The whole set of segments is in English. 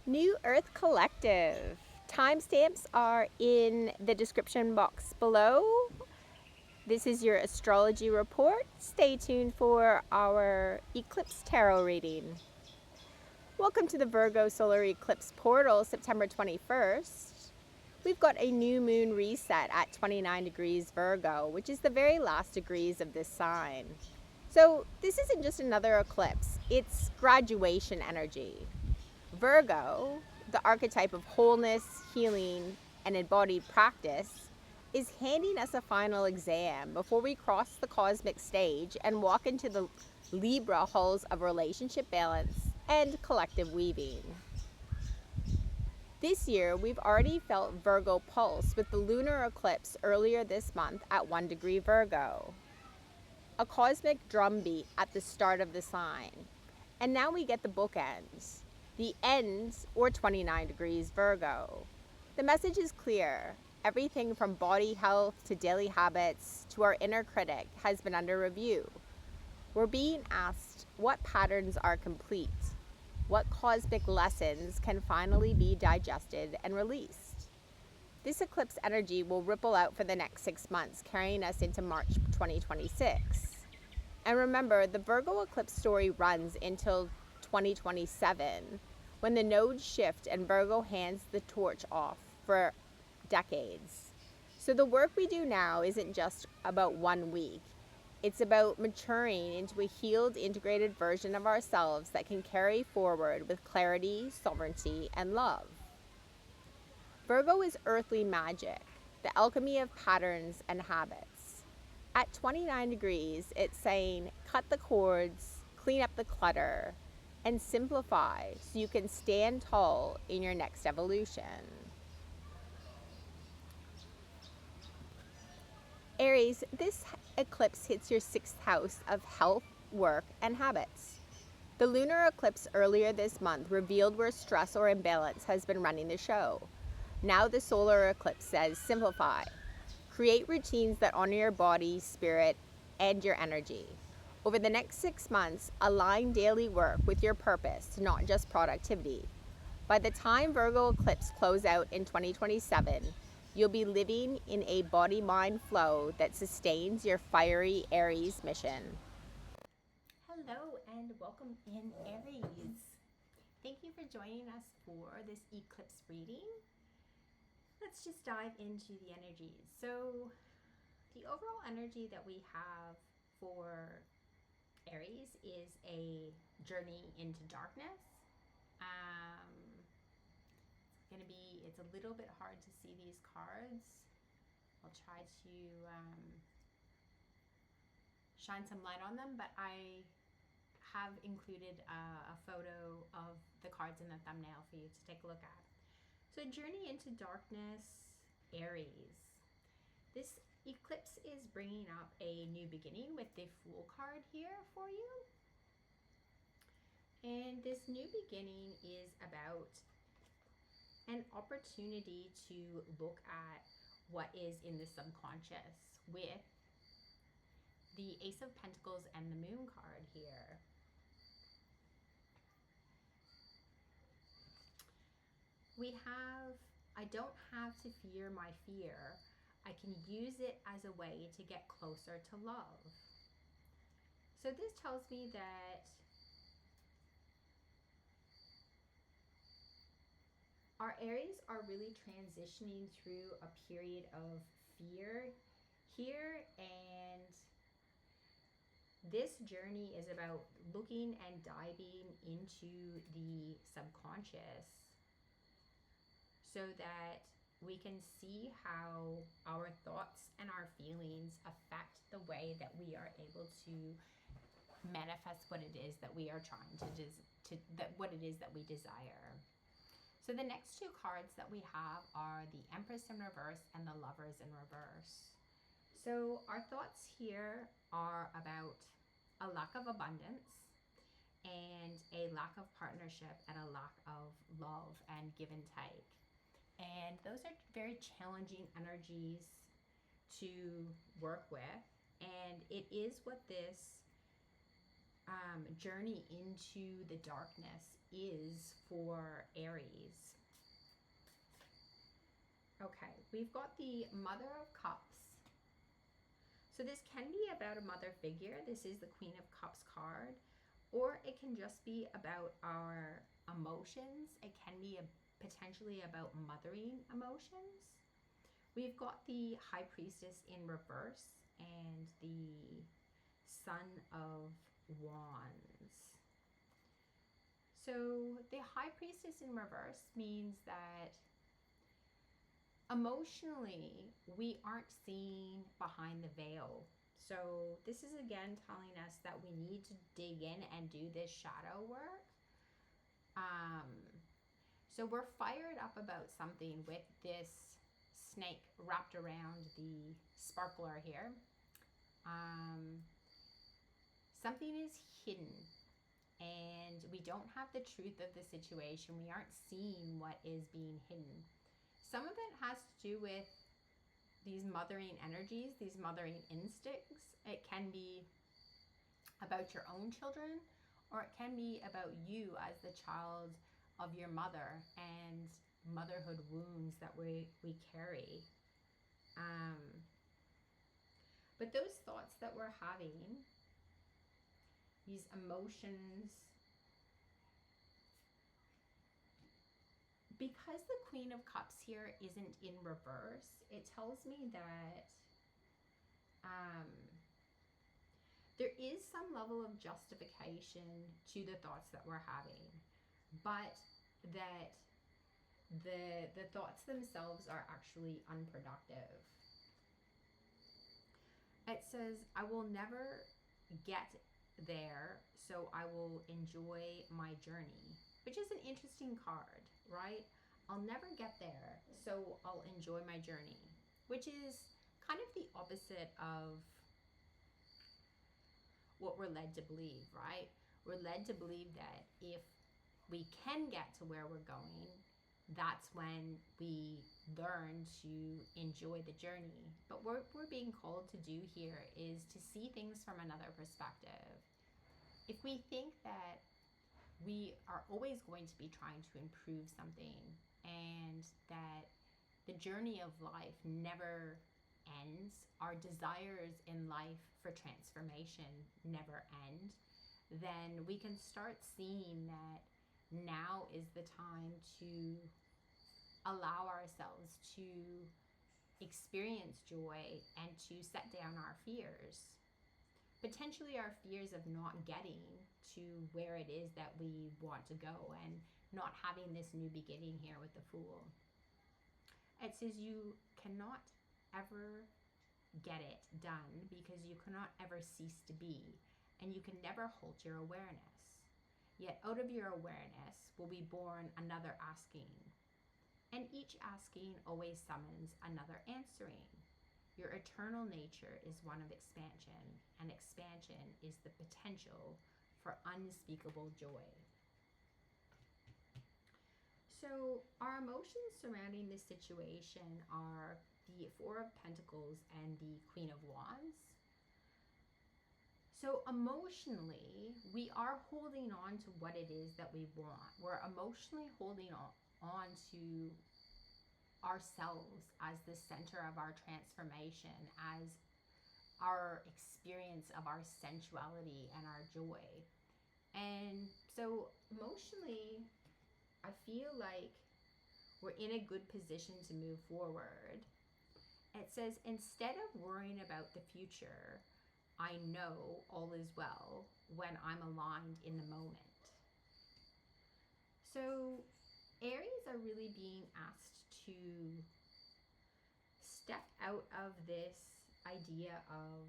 New Earth Collective. Timestamps are in the description box below. This is your astrology report. Stay tuned for our eclipse tarot reading. Welcome to the Virgo Solar Eclipse portal, September 21st. We've got a new moon reset at 29 degrees Virgo, which is the very last degrees of this sign. So this isn't just another eclipse, it's graduation energy. Virgo, the archetype of wholeness, healing, and embodied practice, is handing us a final exam before we cross the cosmic stage and walk into the Libra halls of relationship balance and collective weaving. This year, we've already felt Virgo pulse with the lunar eclipse earlier this month at 1 degree Virgo, a cosmic drumbeat at the start of the sign. And now we get the bookends. The ends, or 29 degrees Virgo. The message is clear. Everything from body health to daily habits to our inner critic has been under review. We're being asked what patterns are complete, what cosmic lessons can finally be digested and released. This eclipse energy will ripple out for the next 6 months, carrying us into March 2026. And remember, the Virgo eclipse story runs until 2027, when the nodes shift and Virgo hands the torch off for decades. So the work we do now isn't just about 1 week. It's about maturing into a healed, integrated version of ourselves that can carry forward with clarity, sovereignty, and love. Virgo is earthly magic, the alchemy of patterns and habits. At 29 degrees, it's saying, cut the cords, clean up the clutter, and simplify so you can stand tall in your next evolution. Aries, this eclipse hits your 6th house of health, work, and habits. The lunar eclipse earlier this month revealed where stress or imbalance has been running the show. Now the solar eclipse says simplify. Create routines that honor your body, spirit, and your energy. Over the next 6 months, align daily work with your purpose, not just productivity. By the time Virgo eclipse close out in 2027, you'll be living in a body-mind flow that sustains your fiery Aries mission. Hello and welcome in, Aries. Thank you for joining us for this eclipse reading. Let's just dive into the energies. So the overall energy that we have for Aries is a journey into darkness. It's a little bit hard to see these cards. I'll try to shine some light on them, but I have included a photo of the cards in the thumbnail for you to take a look at. So journey into darkness, Aries. This eclipse is bringing up a new beginning with the Fool card here for you. And this new beginning is about an opportunity to look at what is in the subconscious with the Ace of Pentacles and the Moon card here. I don't have to fear my fear. I can use it as a way to get closer to love. So this tells me that our Aries are really transitioning through a period of fear here, and this journey is about looking and diving into the subconscious so that we can see how our thoughts and our feelings affect the way that we are able to manifest what it is that we are trying what it is that we desire. So the next two cards that we have are the Empress in reverse and the Lovers in reverse. So our thoughts here are about a lack of abundance and a lack of partnership and a lack of love and give and take. And those are very challenging energies to work with. And it is what this journey into the darkness is for Aries. Okay, we've got the Mother of Cups. So this can be about a mother figure. This is the Queen of Cups card. Or it can just be about our emotions. It can be potentially about mothering emotions. We've got the High Priestess in reverse and the Son of Wands. So the High Priestess in reverse means that emotionally we aren't seeing behind the veil. So this is again telling us that we need to dig in and do this shadow work. So we're fired up about something with this snake wrapped around the sparkler here. Something is hidden and we don't have the truth of the situation. We aren't seeing what is being hidden. Some of it has to do with these mothering energies, these mothering instincts. It can be about your own children, or it can be about you as the child of your mother and motherhood wounds that we carry. But those thoughts that we're having, these emotions, because the Queen of Cups here isn't in reverse, it tells me that there is some level of justification to the thoughts that we're having, but that the thoughts themselves are actually unproductive. It says, I will never get there, so I will enjoy my journey, which is an interesting card, right? I'll never get there, so I'll enjoy my journey, which is kind of the opposite of what we're led to believe, right? We're led to believe that if we can get to where we're going, that's when we learn to enjoy the journey. But what we're being called to do here is to see things from another perspective. If we think that we are always going to be trying to improve something and that the journey of life never ends, our desires in life for transformation never end, then we can start seeing that now is the time to allow ourselves to experience joy and to set down our fears. Potentially our fears of not getting to where it is that we want to go and not having this new beginning here with the Fool. It says you cannot ever get it done because you cannot ever cease to be, and you can never halt your awareness. Yet out of your awareness will be born another asking, and each asking always summons another answering. Your eternal nature is one of expansion, and expansion is the potential for unspeakable joy. So our emotions surrounding this situation are the Four of Pentacles and the Queen of Wands. So emotionally, we are holding on to what it is that we want. We're emotionally holding on to ourselves as the center of our transformation, as our experience of our sensuality and our joy. And so emotionally, I feel like we're in a good position to move forward. It says, instead of worrying about the future, I know all is well when I'm aligned in the moment. So Aries are really being asked to step out of this idea of,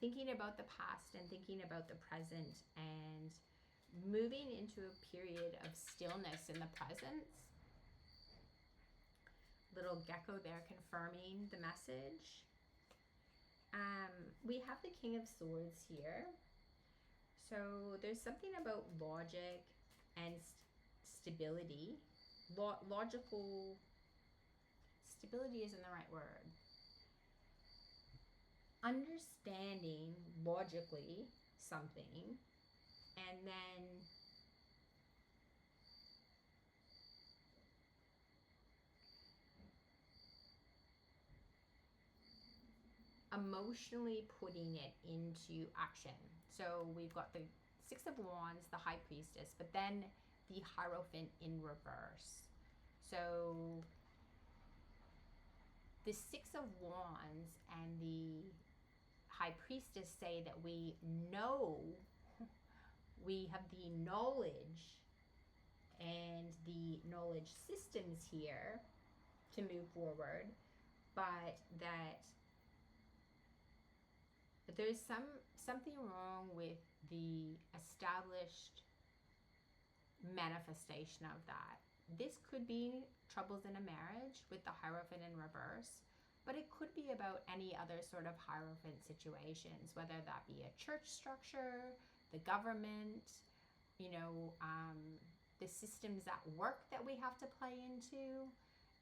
thinking about the past and thinking about the present and moving into a period of stillness in the present. Little gecko there confirming the message. We have the King of Swords here. So there's something about logic and stability. Logical stability isn't the right word. understanding logically something, and then emotionally putting it into action. So we've got the Six of Wands, the High Priestess, but then the Hierophant in reverse. So the Six of Wands and the High Priestess say that we know, we have the knowledge and the knowledge systems here to move forward, but that there's something wrong with the established manifestation of that. This could be troubles in a marriage with the Hierophant in reverse, but it could be about any other sort of Hierophant situations, whether that be a church structure, the government, the systems at work that we have to play into.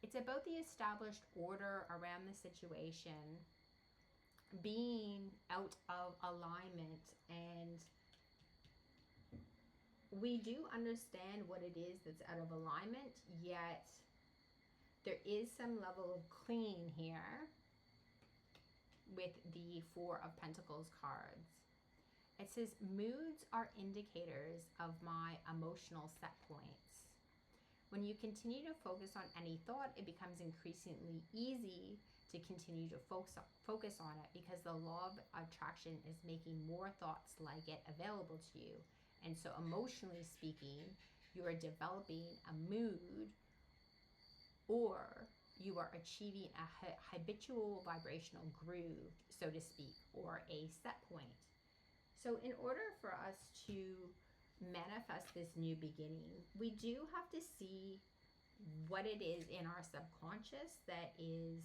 It's about the established order around the situation being out of alignment, and we do understand what it is that's out of alignment, yet there is some level of clinging here with the Four of Pentacles cards. It says, moods are indicators of my emotional set points. When you continue to focus on any thought, it becomes increasingly easy to continue to focus on it, because the law of attraction is making more thoughts like it available to you. And so emotionally speaking, you are developing a mood, or you are achieving a habitual vibrational groove, so to speak, or a set point. So in order for us to manifest this new beginning, we do have to see what it is in our subconscious that is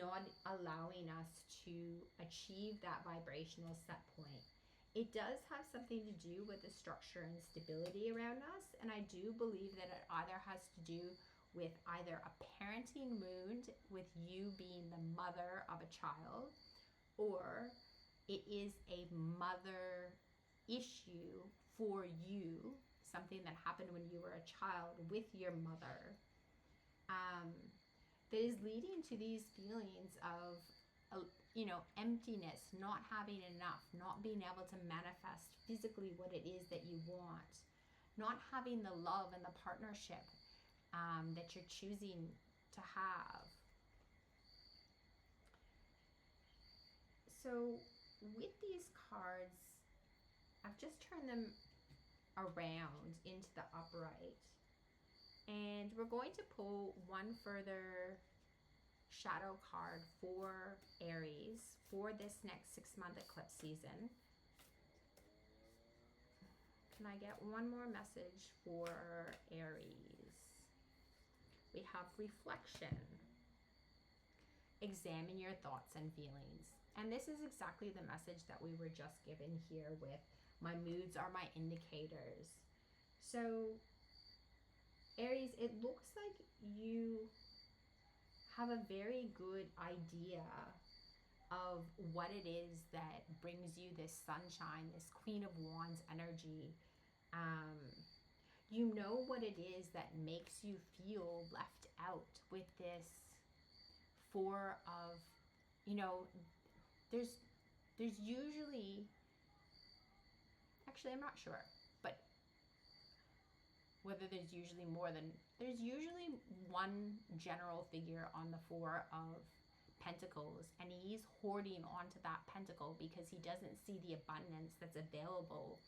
not allowing us to achieve that vibrational set point. It does have something to do with the structure and stability around us, and I do believe that it either has to do with either a parenting wound with you being the mother of a child, or it is a mother issue for you, something that happened when you were a child with your mother, that is leading to these feelings of emptiness, not having enough, not being able to manifest physically what it is that you want, not having the love and the partnership that you're choosing to have. So with these cards, I've just turned them around into the upright, and we're going to pull one further shadow card for Aries for this next 6-month eclipse season. Can I get one more message for Aries? We have reflection. Examine your thoughts and feelings. And this is exactly the message that we were just given here with my moods are my indicators. So Aries, it looks like you have a very good idea of what it is that brings you this sunshine, this Queen of Wands energy. You know what it is that makes you feel left out with this Four of, there's usually, actually I'm not sure, but whether there's usually there's usually one general figure on the Four of Pentacles, and he's hoarding onto that pentacle because he doesn't see the abundance that's available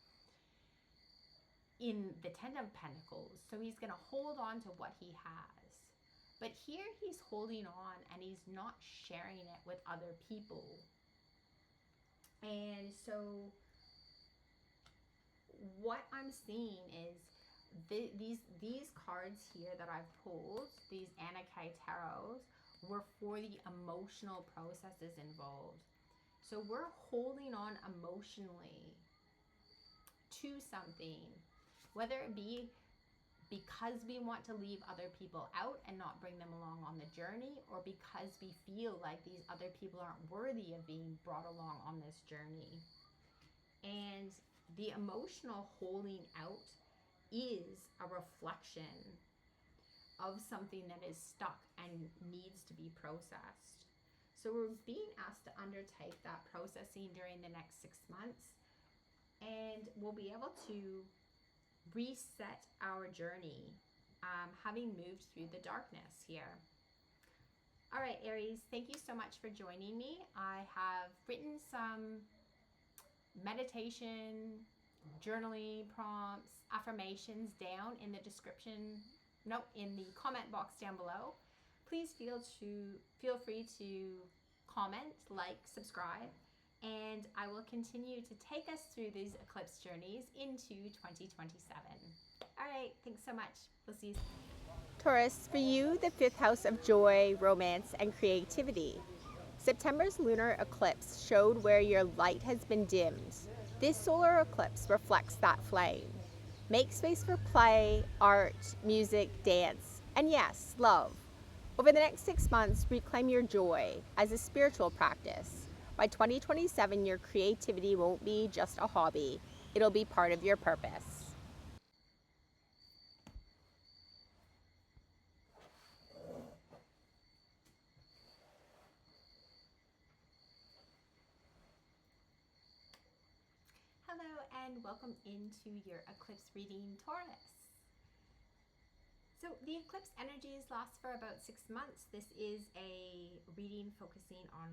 in the Ten of Pentacles. So he's going to hold on to what he has. But here he's holding on and he's not sharing it with other people. And so what I'm seeing is these cards here that I've pulled, these Anakai Tarots, were for the emotional processes involved. So we're holding on emotionally to something, whether it be because we want to leave other people out and not bring them along on the journey, or because we feel like these other people aren't worthy of being brought along on this journey. And the emotional holding out is a reflection of something that is stuck and needs to be processed. So we're being asked to undertake that processing during the next 6 months, and we'll be able to reset our journey, having moved through the darkness here. All right, Aries, thank you so much for joining me. I have written some meditation, journaling prompts, affirmations down in the description, in the comment box down below. Please feel free to comment, like, subscribe, and I will continue to take us through these eclipse journeys into 2027. All right, thanks so much. We'll see you soon. Taurus, for you, the 5th house of joy, romance, and creativity. September's lunar eclipse showed where your light has been dimmed. This solar eclipse reflects that flame. Make space for play, art, music, dance, and yes, love. Over the next 6 months, reclaim your joy as a spiritual practice. By 2027, your creativity won't be just a hobby. It'll be part of your purpose. Hello and welcome into your eclipse reading, Taurus. So the eclipse energies last for about 6 months. This is a reading focusing on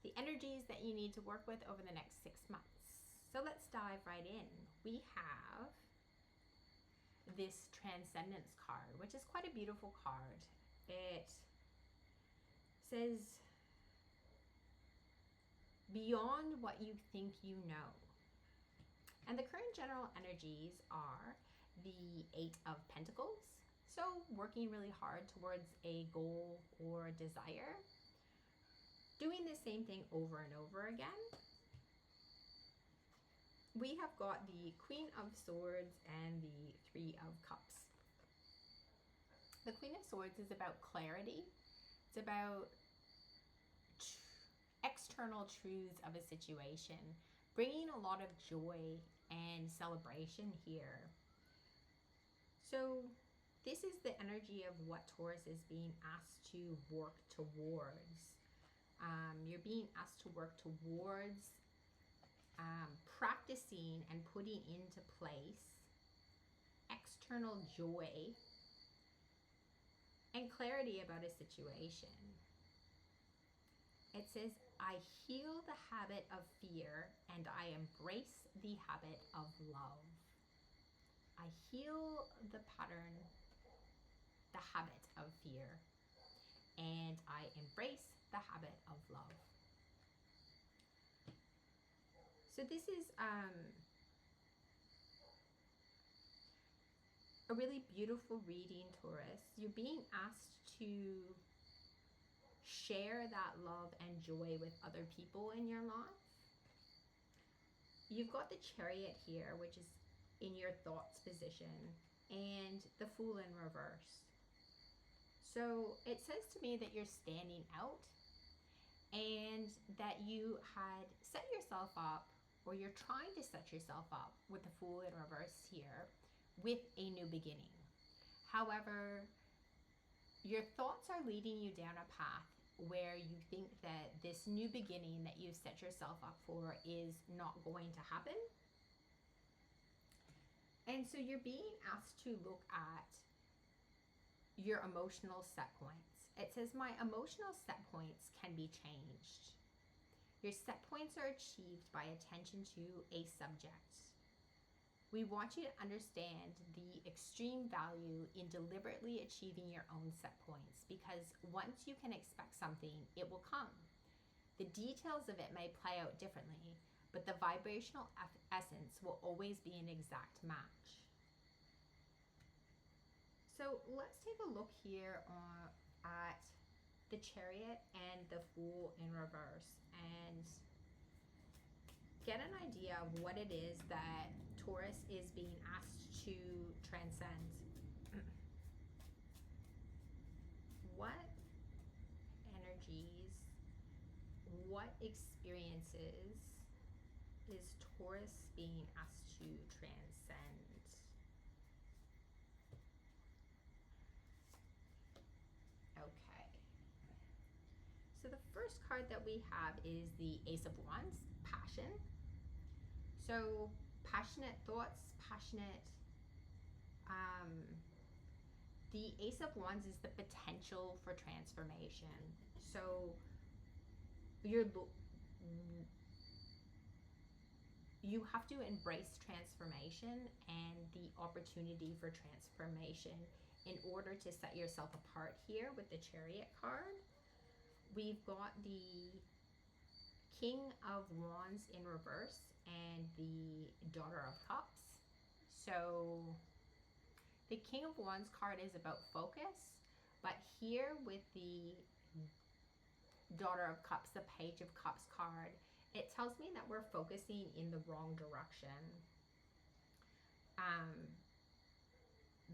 the energies that you need to work with over the next 6 months. So let's dive right in. We have this Transcendence card, which is quite a beautiful card. It says, beyond what you think you know. And the current general energies are the 8 of Pentacles. So working really hard towards a goal or a desire. Doing the same thing over and over again. We have got the Queen of Swords and the 3 of Cups. The Queen of Swords is about clarity. It's about external truths of a situation, bringing a lot of joy and celebration here. So this is the energy of what Taurus is being asked to work towards. You're being asked to work towards practicing and putting into place external joy and clarity about a situation. It says, I heal the habit of fear and I embrace the habit of love. I heal the pattern, the habit of fear, and I embrace the habit of love. So this is a really beautiful reading, Taurus. You're being asked to share that love and joy with other people in your life. You've got the Chariot here, which is in your thoughts position, and the Fool in reverse. So it says to me that you're standing out and that you had set yourself up, or you're trying to set yourself up with the Fool in reverse here with a new beginning. However, your thoughts are leading you down a path where you think that this new beginning that you've set yourself up for is not going to happen. And so you're being asked to look at your emotional set points. It says, my emotional set points can be changed. Your set points are achieved by attention to a subject. We want you to understand the extreme value in deliberately achieving your own set points, because once you can expect something, it will come. The details of it may play out differently, but the vibrational essence will always be an exact match. So let's take a look here at the Chariot and the Fool in reverse and get an idea of what it is that Taurus is being asked to transcend. What energies, what experiences is Taurus being asked to transcend? Okay. So the first card that we have is the Ace of Wands, passion. So passionate thoughts, passionate. The Ace of Wands is the potential for transformation. So you have to embrace transformation and the opportunity for transformation in order to set yourself apart here with the Chariot card. We've got the King of Wands in reverse and the Daughter of Cups. So the King of Wands card is about focus, but here with the Daughter of Cups, the Page of Cups card, it tells me that we're focusing in the wrong direction.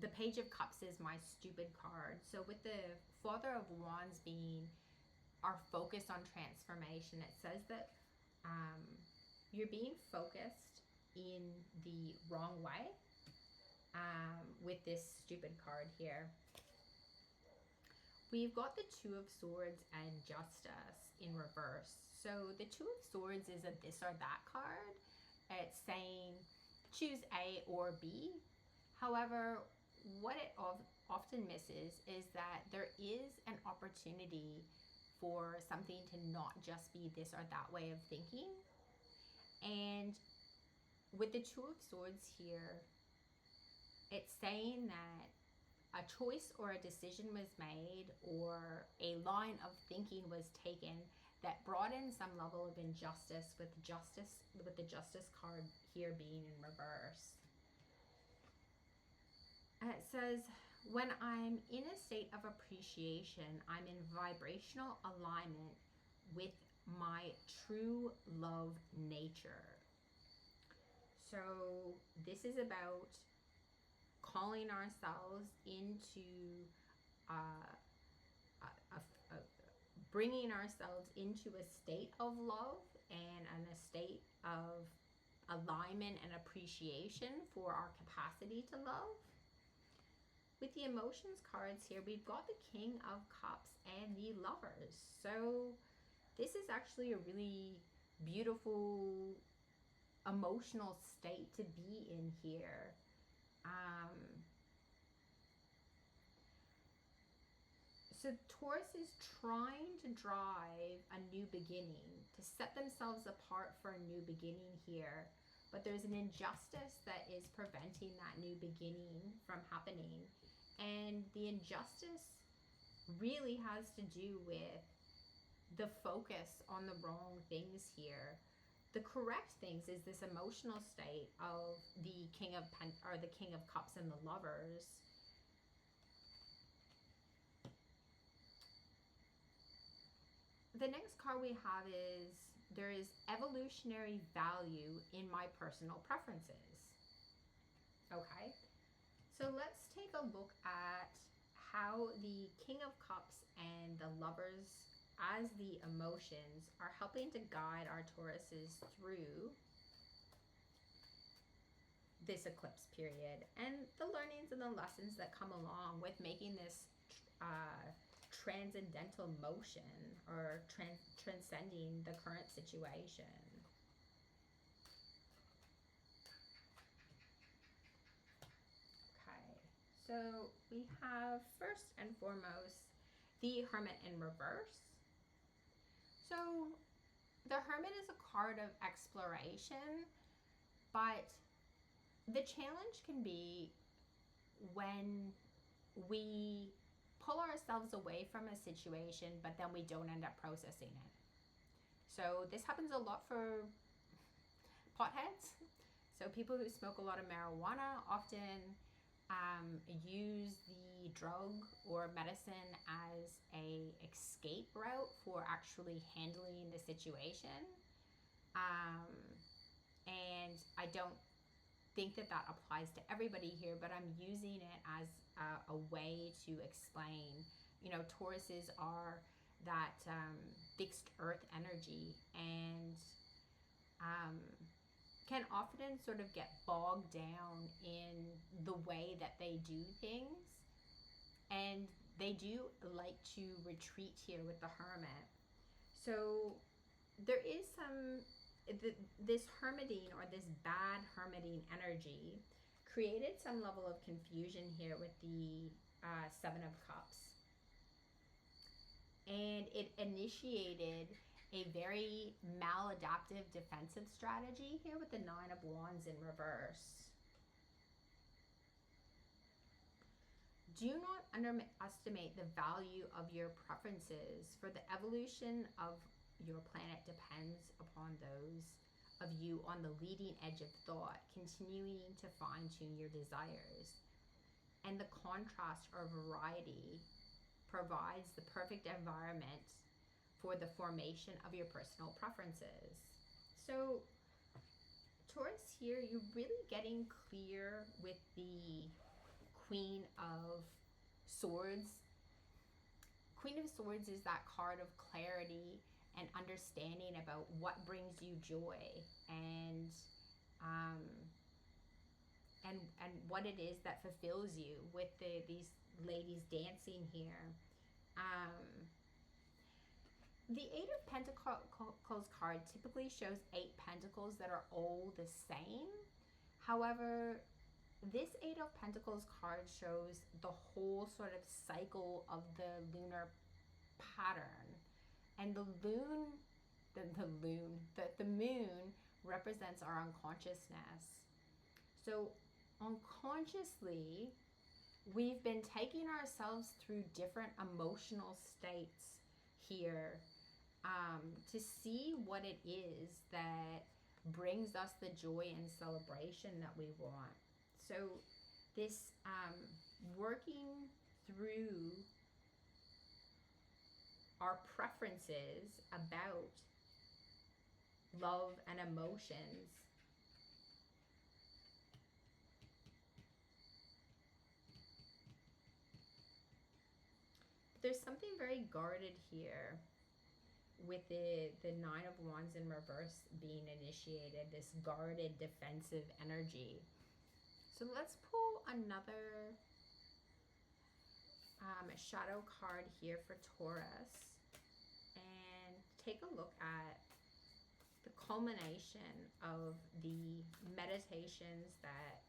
The Page of Cups is my stupid card. So with the Father of Wands being our focus on transformation, it says that you're being focused in the wrong way with this stupid card here. We've got the Two of Swords and Justice in reverse. So the Two of Swords is a this or that card. It's saying choose A or B. However, what it often misses is that there is an opportunity for something to not just be this or that way of thinking. And with the Two of Swords here, it's saying that a choice or a decision was made or a line of thinking was taken that brought in some level of injustice with the Justice card here being in reverse. It says, when I'm in a state of appreciation, I'm in vibrational alignment with my true love nature. So this is about calling ourselves into bringing ourselves into a state of love and a state of alignment and appreciation for our capacity to love. With the emotions cards here, we've got the King of Cups and the Lovers. So this is actually a really beautiful emotional state to be in here. So Taurus is trying to drive a new beginning, to set themselves apart for a new beginning here. But there's an injustice that is preventing that new beginning from happening. And the injustice really has to do with the focus on the wrong things here. The correct things is this emotional state of the King of Cups and the Lovers. The next card we have is, there is evolutionary value in my personal preferences. Okay, so let's take a look at how the King of Cups and the Lovers as the emotions are helping to guide our Tauruses through this eclipse period and the learnings and the lessons that come along with making this transcendental motion or transcending the current situation. Okay, so we have first and foremost the Hermit in reverse. So the Hermit is a card of exploration, but the challenge can be when we pull ourselves away from a situation, but then we don't end up processing it. So this happens a lot for potheads. So people who smoke a lot of marijuana often use the drug or medicine as a escape route for actually handling the situation. And I don't think that that applies to everybody here, but I'm using it as a way to explain. You know, Tauruses are that fixed earth energy, and can often sort of get bogged down in the way that they do things, and they do like to retreat here with the Hermit. So there is this hermiting, or this bad hermiting energy created some level of confusion here with the Seven of Cups, and it initiated a very maladaptive defensive strategy here with the Nine of Wands in reverse. Do not underestimate the value of your preferences, for the evolution of your planet depends upon those of you on the leading edge of thought, continuing to fine-tune your desires. And the contrast or variety provides the perfect environment for the formation of your personal preferences. So Taurus here, you're really getting clear with the Queen of Swords. Queen of Swords is that card of clarity and understanding about what brings you joy, and what it is that fulfills you, with these ladies dancing here. The Eight of Pentacles card typically shows 8 pentacles that are all the same. However, this Eight of Pentacles card shows the whole sort of cycle of the lunar pattern. And the moon represents our unconsciousness. So unconsciously, we've been taking ourselves through different emotional states here, to see what it is that brings us the joy and celebration that we want. So this working through our preferences about love and emotions there's something very guarded here with the Nine of Wands in reverse being initiated, this guarded defensive energy. So let's pull another shadow card here for Taurus and take a look at the culmination of the meditations, that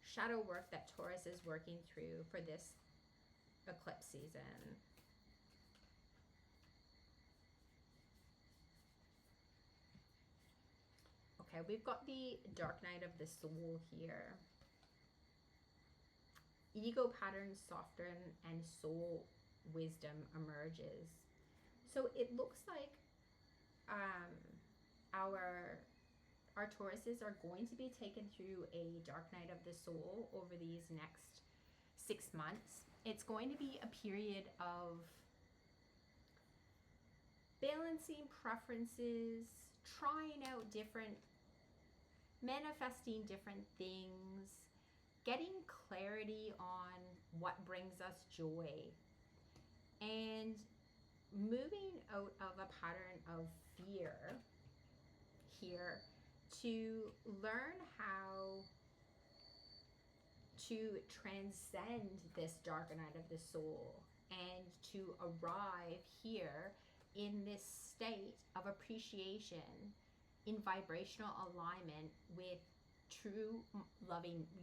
shadow work that Taurus is working through for this eclipse season. Okay, we've got the Dark Night of the Soul here. Ego patterns soften and soul wisdom emerges. So it looks like our Tauruses are going to be taken through a Dark Night of the Soul over these next 6 months. It's going to be a period of balancing preferences, trying out manifesting different things, getting clarity on what brings us joy, and moving out of a pattern of fear here to learn how to transcend this dark night of the soul, and to arrive here in this state of appreciation, in vibrational alignment with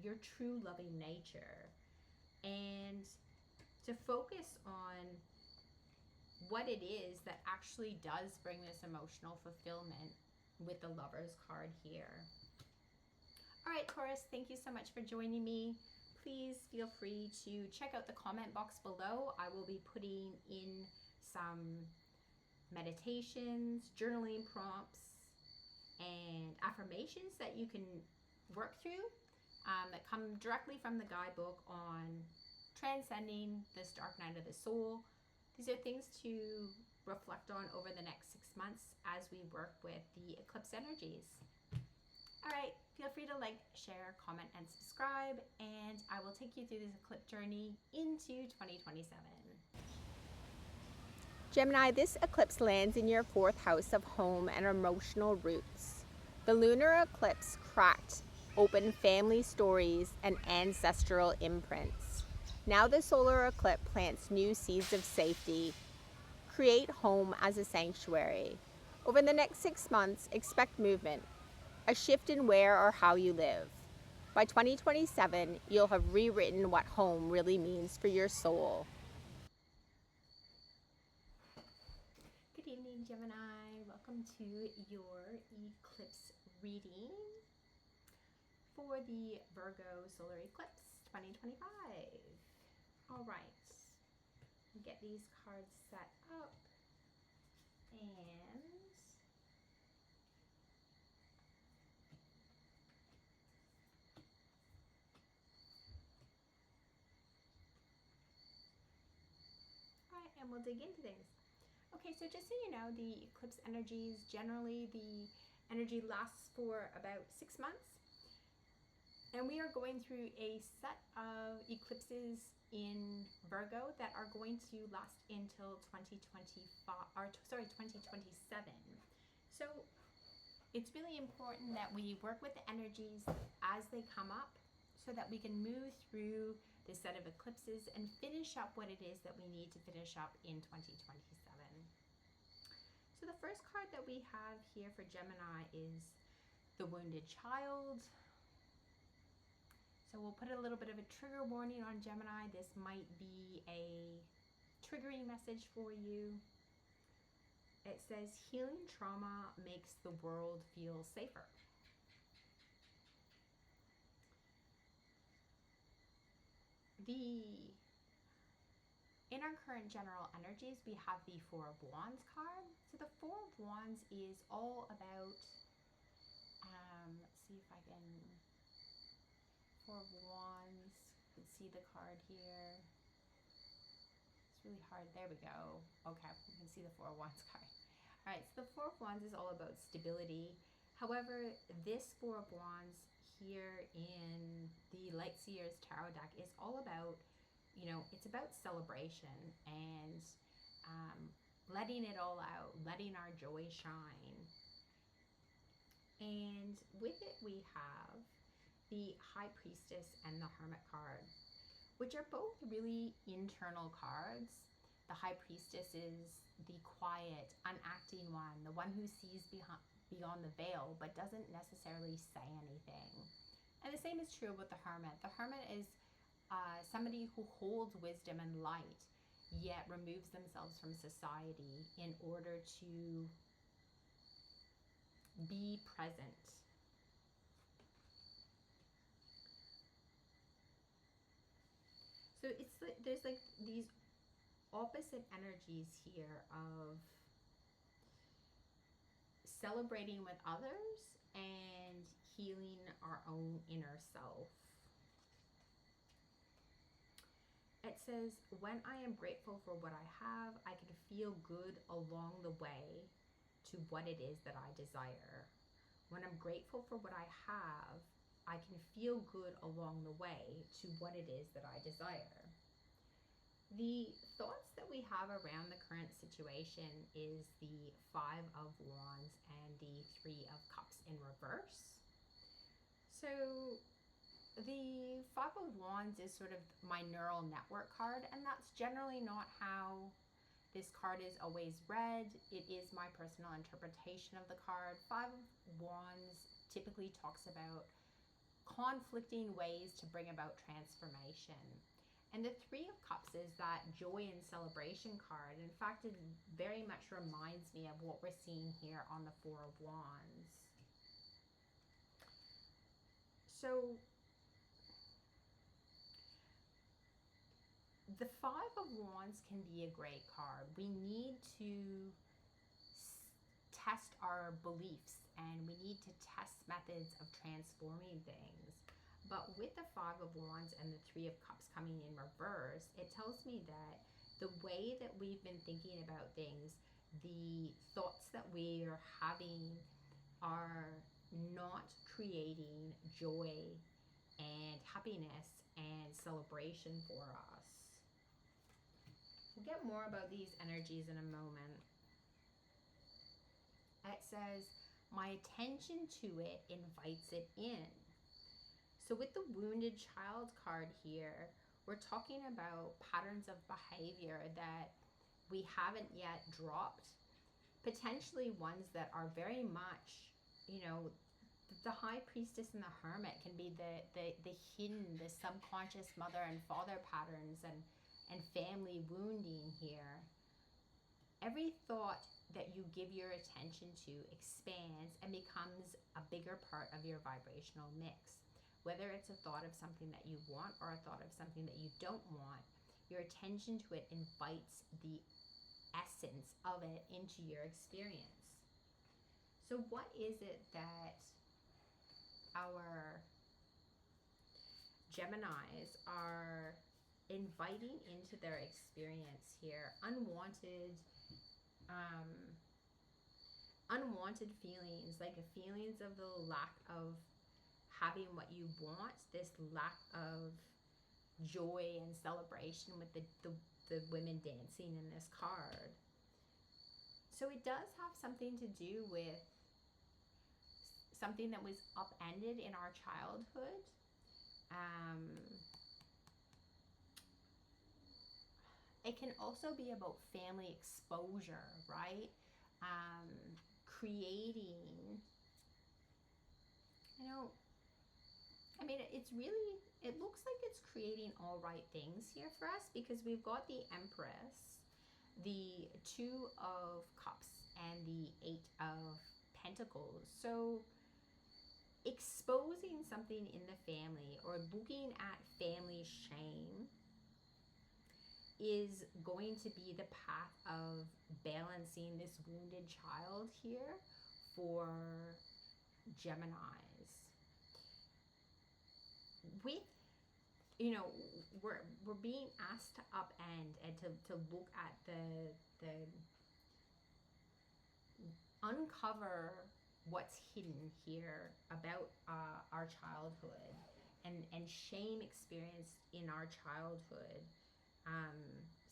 your true loving nature, and to focus on what it is that actually does bring this emotional fulfillment with the Lovers card here. All right, Taurus, thank you so much for joining me. Please feel free to check out the comment box below. I will be putting in some meditations, journaling prompts, and affirmations that you can work through, that come directly from the guidebook on transcending this dark night of the soul. These are things to reflect on over the next 6 months as we work with the eclipse energies. All right, Feel free to like, share, comment, and subscribe, and I will take you through this eclipse journey into 2027. Gemini, this eclipse lands in your 4th house of home and emotional roots. The lunar eclipse cracked open family stories and ancestral imprints. Now the solar eclipse plants new seeds of safety. Create home as a sanctuary. Over the next 6 months, expect movement, a shift in where or how you live. By 2027, you'll have rewritten what home really means for your soul. Good evening, Gemini. Welcome to your eclipse reading for the Virgo Solar Eclipse 2025. All right, get these cards set up and we'll dig into things. Okay, so just so you know, the eclipse energies, generally the energy lasts for about 6 months. And we are going through a set of eclipses in Virgo that are going to last until 2027. So it's really important that we work with the energies as they come up so that we can move through this set of eclipses and finish up what it is that we need to finish up in 2027. So the first card that we have here for Gemini is the Wounded Child. So we'll put a little bit of a trigger warning on Gemini. This might be a triggering message for you. It says healing trauma makes the world feel safer. In our current general energies, we have the Four of Wands card. So the Four of Wands is all about, let's see if I can, Four of Wands, you can see the card here. It's really hard, there we go. Okay, you can see the Four of Wands card. All right, so the Four of Wands is all about stability. However, this Four of Wands here in the Light Seers Tarot deck is all about, it's about celebration and letting it all out, letting our joy shine. And with it, we have the High Priestess and the Hermit card, which are both really internal cards. The High Priestess is the quiet, unacting one, the one who sees beyond the veil but doesn't necessarily say anything. And the same is true with the Hermit. The Hermit is somebody who holds wisdom and light, yet removes themselves from society in order to be present. So it's like there's like these opposite energies here of celebrating with others and healing our own inner self. It says, when I am grateful for what I have, I can feel good along the way to what it is that I desire. When I'm grateful for what I have, I can feel good along the way to what it is that I desire. The thoughts that we have around the current situation is the Five of Wands and the Three of Cups in reverse. So the Five of Wands is sort of my neural network card, and that's generally not how this card is always read. It is my personal interpretation of the card. Five of Wands typically talks about conflicting ways to bring about transformation. And the Three of Cups is that joy and celebration card. In fact, it very much reminds me of what we're seeing here on the Four of Wands. So the Five of Wands can be a great card. We need to test our beliefs and we need to test methods of transforming things. But with the Five of Wands and the Three of Cups coming in reverse, it tells me that the way that we've been thinking about things, the thoughts that we are having are not creating joy and happiness and celebration for us. We'll get more about these energies in a moment. It says, my attention to it invites it in. So with the wounded child card here, we're talking about patterns of behavior that we haven't yet dropped. Potentially ones that are very much, the high priestess and the hermit can be the hidden, the subconscious mother and father patterns and family wounding here. Every thought that you give your attention to expands and becomes a bigger part of your vibrational mix. Whether it's a thought of something that you want or a thought of something that you don't want, your attention to it invites the essence of it into your experience. So what is it that our Geminis are inviting into their experience here? Unwanted feelings, like feelings of the lack of having what you want, this lack of joy and celebration with the women dancing in this card. So it does have something to do with something that was upended in our childhood. It can also be about family exposure, right? Creating, it looks like it's creating all right things here for us, because we've got the Empress, the Two of Cups, and the Eight of Pentacles. So exposing something in the family or looking at family shame is going to be the path of balancing this wounded child here for Geminis. With, we're being asked to upend and to look at the uncover what's hidden here about our childhood and shame experienced in our childhood.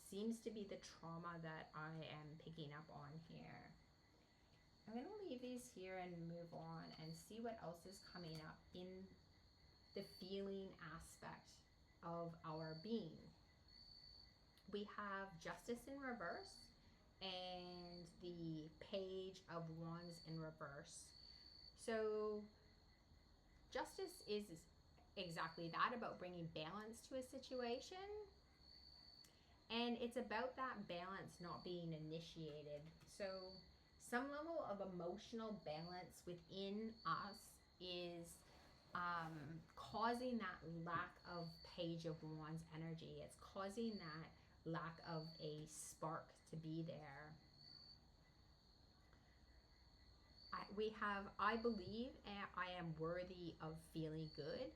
Seems to be the trauma that I am picking up on here. I'm going to leave these here and move on and see what else is coming up in the feeling aspect of our being. We have Justice in reverse and the Page of Wands in reverse. So Justice is exactly that, about bringing balance to a situation. And it's about that balance not being initiated. So some level of emotional balance within us is causing that lack of Page of Wands energy. It's causing that lack of a spark to be there. I believe I am worthy of feeling good.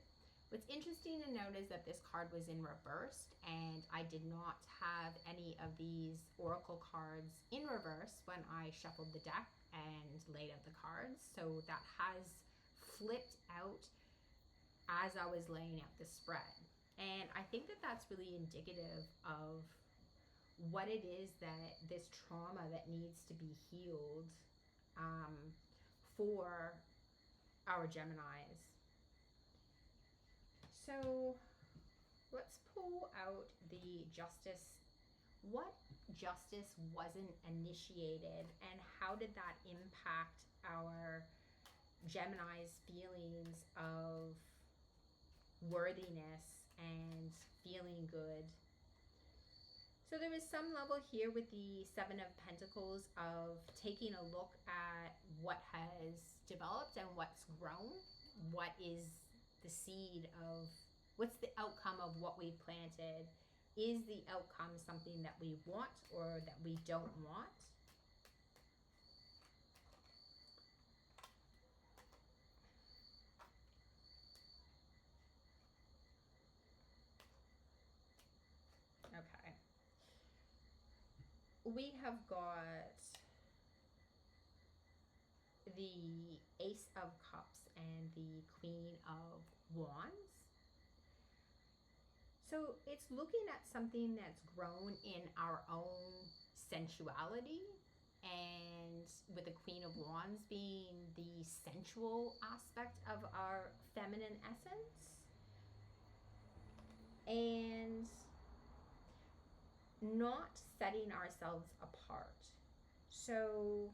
What's interesting to note is that this card was in reverse, and I did not have any of these oracle cards in reverse when I shuffled the deck and laid out the cards. So that has flipped out as I was laying out the spread. And I think that that's really indicative of what it is that this trauma that needs to be healed for our Geminis. So let's pull out the Justice. What justice wasn't initiated, and how did that impact our Gemini's feelings of worthiness and feeling good? So there was some level here with the Seven of Pentacles of taking a look at what has developed and what's grown. What is the seed of, what's the outcome of what we planted? Is the outcome something that we want or that we don't want? Okay. We have got the Ace of Cups and the Queen of Wands. So it's looking at something that's grown in our own sensuality, and with the Queen of Wands being the sensual aspect of our feminine essence, and not setting ourselves apart. So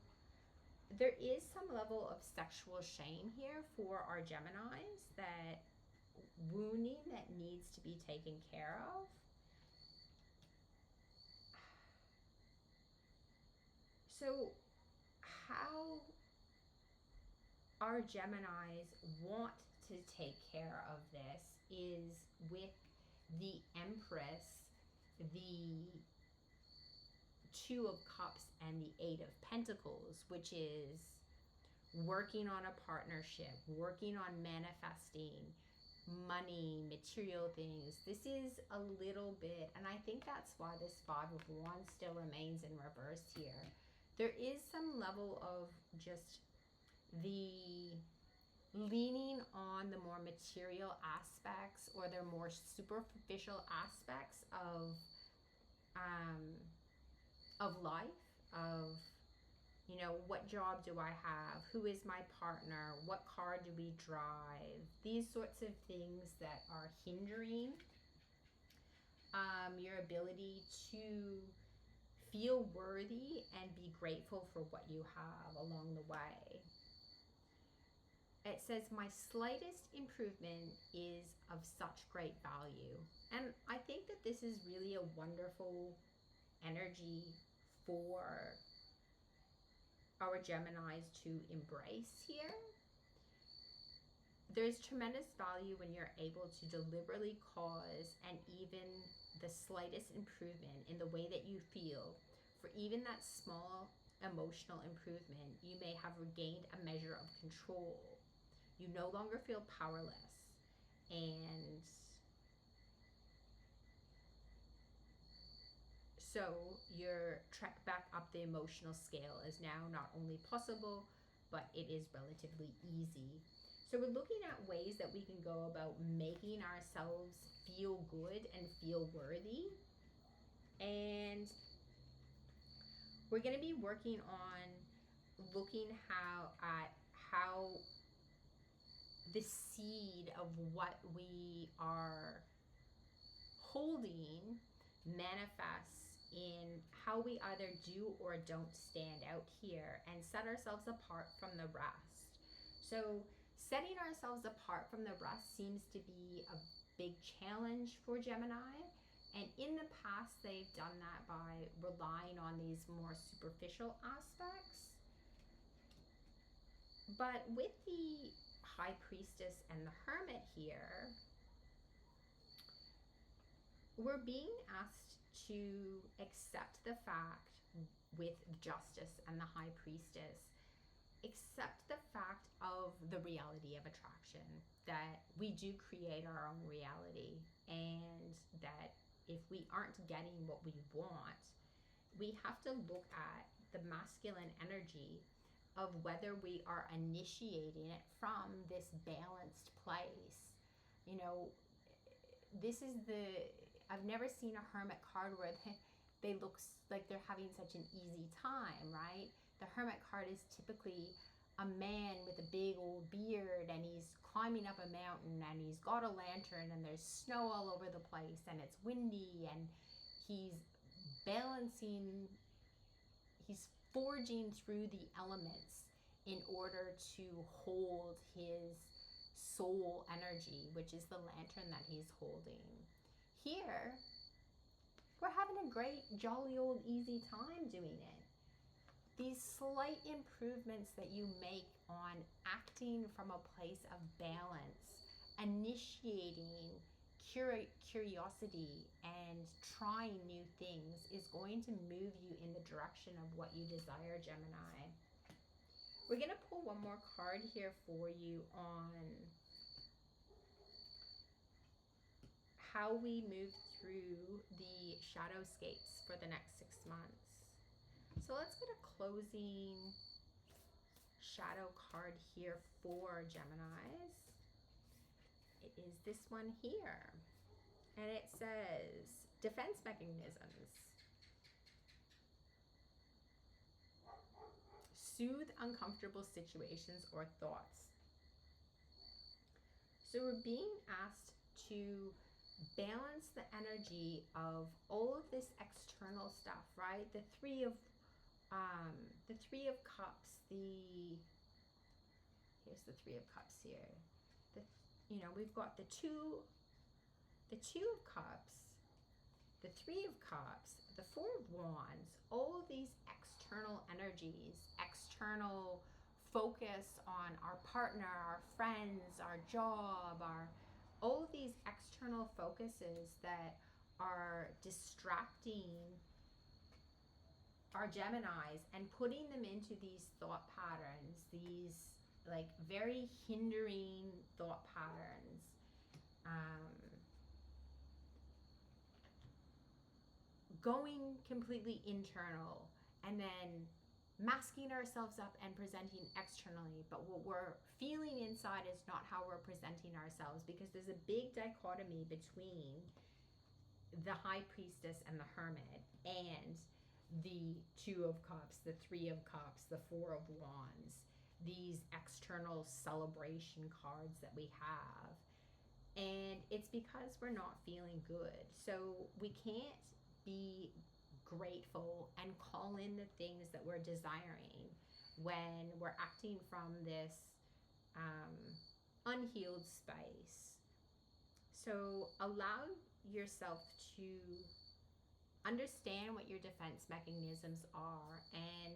there is some level of sexual shame here for our Geminis, that wounding that needs to be taken care of. So how our Geminis want to take care of this is with the Empress, the Two of Cups, and the Eight of Pentacles, which is working on a partnership, working on manifesting money, material things. This is a little bit, and I think that's why this Five of Wands still remains in reverse here. There is some level of just the leaning on the more material aspects, or their more superficial aspects of life, of, you know, what job do I have? Who is my partner? What car do we drive? These sorts of things that are hindering your ability to feel worthy and be grateful for what you have along the way. It says, my slightest improvement is of such great value. And I think that this is really a wonderful energy for our Geminis to embrace here. There's tremendous value when you're able to deliberately cause and even the slightest improvement in the way that you feel. For even that small emotional improvement, you may have regained a measure of control. You no longer feel powerless, and so your trek back up the emotional scale is now not only possible, but it is relatively easy. So we're looking at ways that we can go about making ourselves feel good and feel worthy. And we're going to be working on looking how the seed of what we are holding manifests in how we either do or don't stand out here and set ourselves apart from the rest. So setting ourselves apart from the rest seems to be a big challenge for Gemini. And in the past, they've done that by relying on these more superficial aspects. But with the High Priestess and the Hermit here, we're being asked to accept the fact, with Justice and the High Priestess, accept the fact of the reality of attraction, that we do create our own reality, and that if we aren't getting what we want, we have to look at the masculine energy of whether we are initiating it from this balanced place. You know, this is I've never seen a Hermit card where they look like they're having such an easy time, right? The Hermit card is typically a man with a big old beard, and he's climbing up a mountain, and he's got a lantern, and there's snow all over the place, and it's windy, and he's balancing, he's forging through the elements in order to hold his soul energy, which is the lantern that he's holding. Here, we're having a great, jolly old easy time doing it. These slight improvements that you make on acting from a place of balance, initiating curiosity and trying new things, is going to move you in the direction of what you desire, Gemini. We're going to pull one more card here for you on how we move through the shadowscapes for the next 6 months. So let's get a closing shadow card here for Geminis. It is this one here. And it says defense mechanisms. Soothe uncomfortable situations or thoughts. So we're being asked to balance the energy of all of this external stuff, right? The three of cups, here's the Three of Cups here. We've got the two of Cups, the Three of Cups, the Four of Wands, all of these external energies, external focus on our partner, our friends, our job, all of these external focuses that are distracting our Geminis and putting them into these thought patterns, these like very hindering thought patterns. Going completely internal and then masking ourselves up and presenting externally, but what we're feeling inside is not how we're presenting ourselves, because there's a big dichotomy between the High Priestess and the Hermit and the Two of Cups, the Three of Cups, the Four of Wands, these external celebration cards that we have. And it's because we're not feeling good. So we can't be grateful and call in the things that we're desiring when we're acting from this unhealed space. So allow yourself to understand what your defense mechanisms are and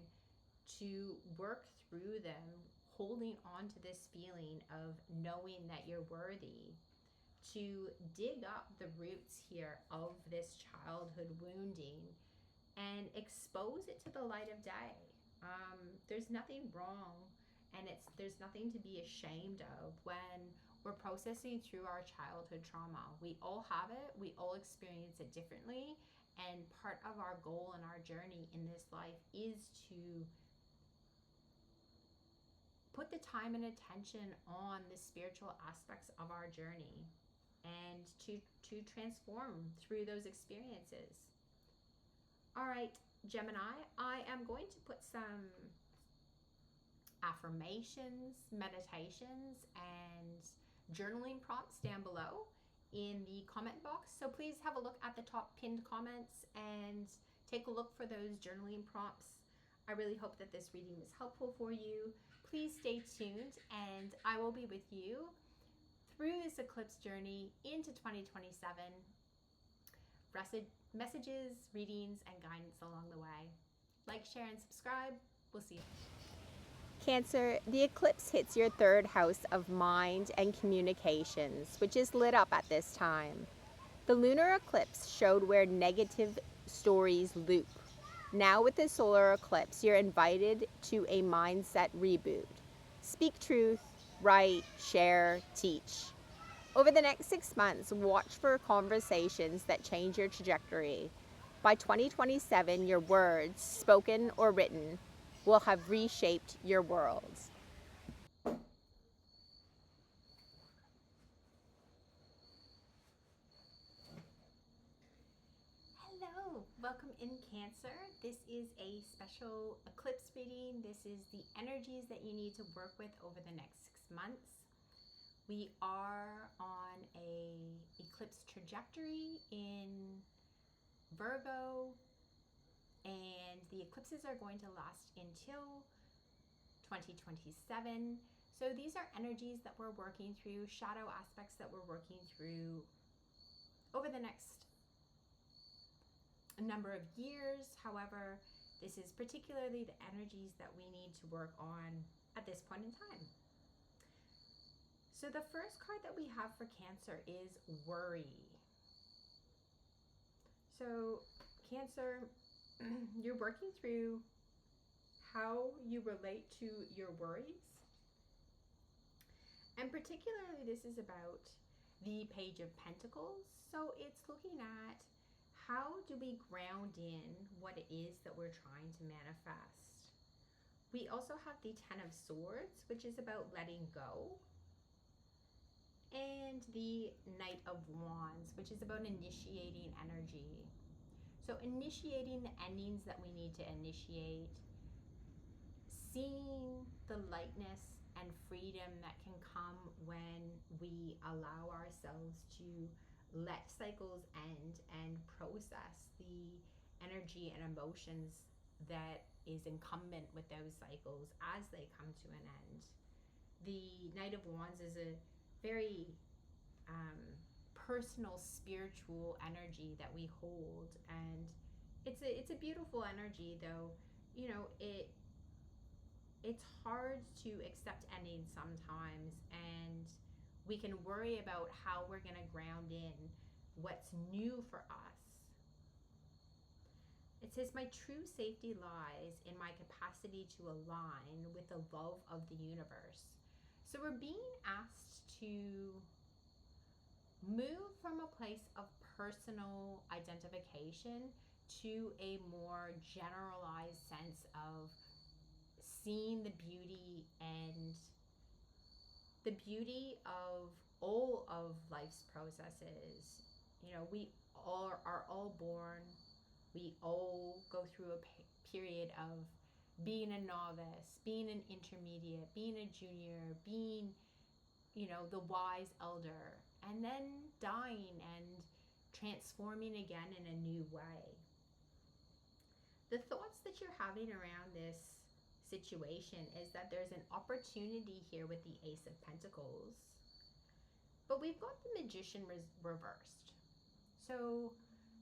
to work through them, holding on to this feeling of knowing that you're worthy, to dig up the roots here of this childhood wounding and expose it to the light of day. There's nothing wrong, and there's nothing to be ashamed of when we're processing through our childhood trauma. We all have it, we all experience it differently, and part of our goal and our journey in this life is to put the time and attention on the spiritual aspects of our journey and to transform through those experiences. All right, Gemini, I am going to put some affirmations, meditations, and journaling prompts down below in the comment box. So please have a look at the top pinned comments and take a look for those journaling prompts. I really hope that this reading was helpful for you. Please stay tuned, and I will be with you through this eclipse journey into 2027. Messages, readings, and guidance along the way. Like, share, and subscribe. We'll see you. Cancer, the eclipse hits your third house of mind and communications, which is lit up at this time. The lunar eclipse showed where negative stories loop. Now with the solar eclipse, you're invited to a mindset reboot. Speak truth, write, share, teach. Over the next 6 months, watch for conversations that change your trajectory. By 2027, your words, spoken or written, will have reshaped your world. Hello, welcome in Cancer. This is a special eclipse reading. This is the energies that you need to work with over the next 6 months. We are on a eclipse trajectory in Virgo, and the eclipses are going to last until 2027. So these are energies that we're working through, shadow aspects that we're working through over the next number of years. However, this is particularly the energies that we need to work on at this point in time. So the first card that we have for Cancer is worry. So Cancer, you're working through how you relate to your worries. And particularly this is about the Page of Pentacles. So it's looking at how do we ground in what it is that we're trying to manifest. We also have the Ten of Swords, which is about letting go. And the Knight of Wands, which is about initiating energy. So initiating the endings that we need to initiate, seeing the lightness and freedom that can come when we allow ourselves to let cycles end and process the energy and emotions that is incumbent with those cycles as they come to an end. The Knight of Wands is a very personal spiritual energy that we hold, and it's a beautiful energy, though it's hard to accept endings sometimes, and we can worry about how we're going to ground in what's new for us. It says, my true safety lies in my capacity to align with the love of the universe. So we're being asked to move from a place of personal identification to a more generalized sense of seeing the beauty and the beauty of all of life's processes. We are all born, we all go through a period of being a novice, being an intermediate, being a junior, being the wise elder, and then dying and transforming again in a new way. The thoughts that you're having around this situation is that there's an opportunity here with the Ace of Pentacles, but we've got the Magician reversed. So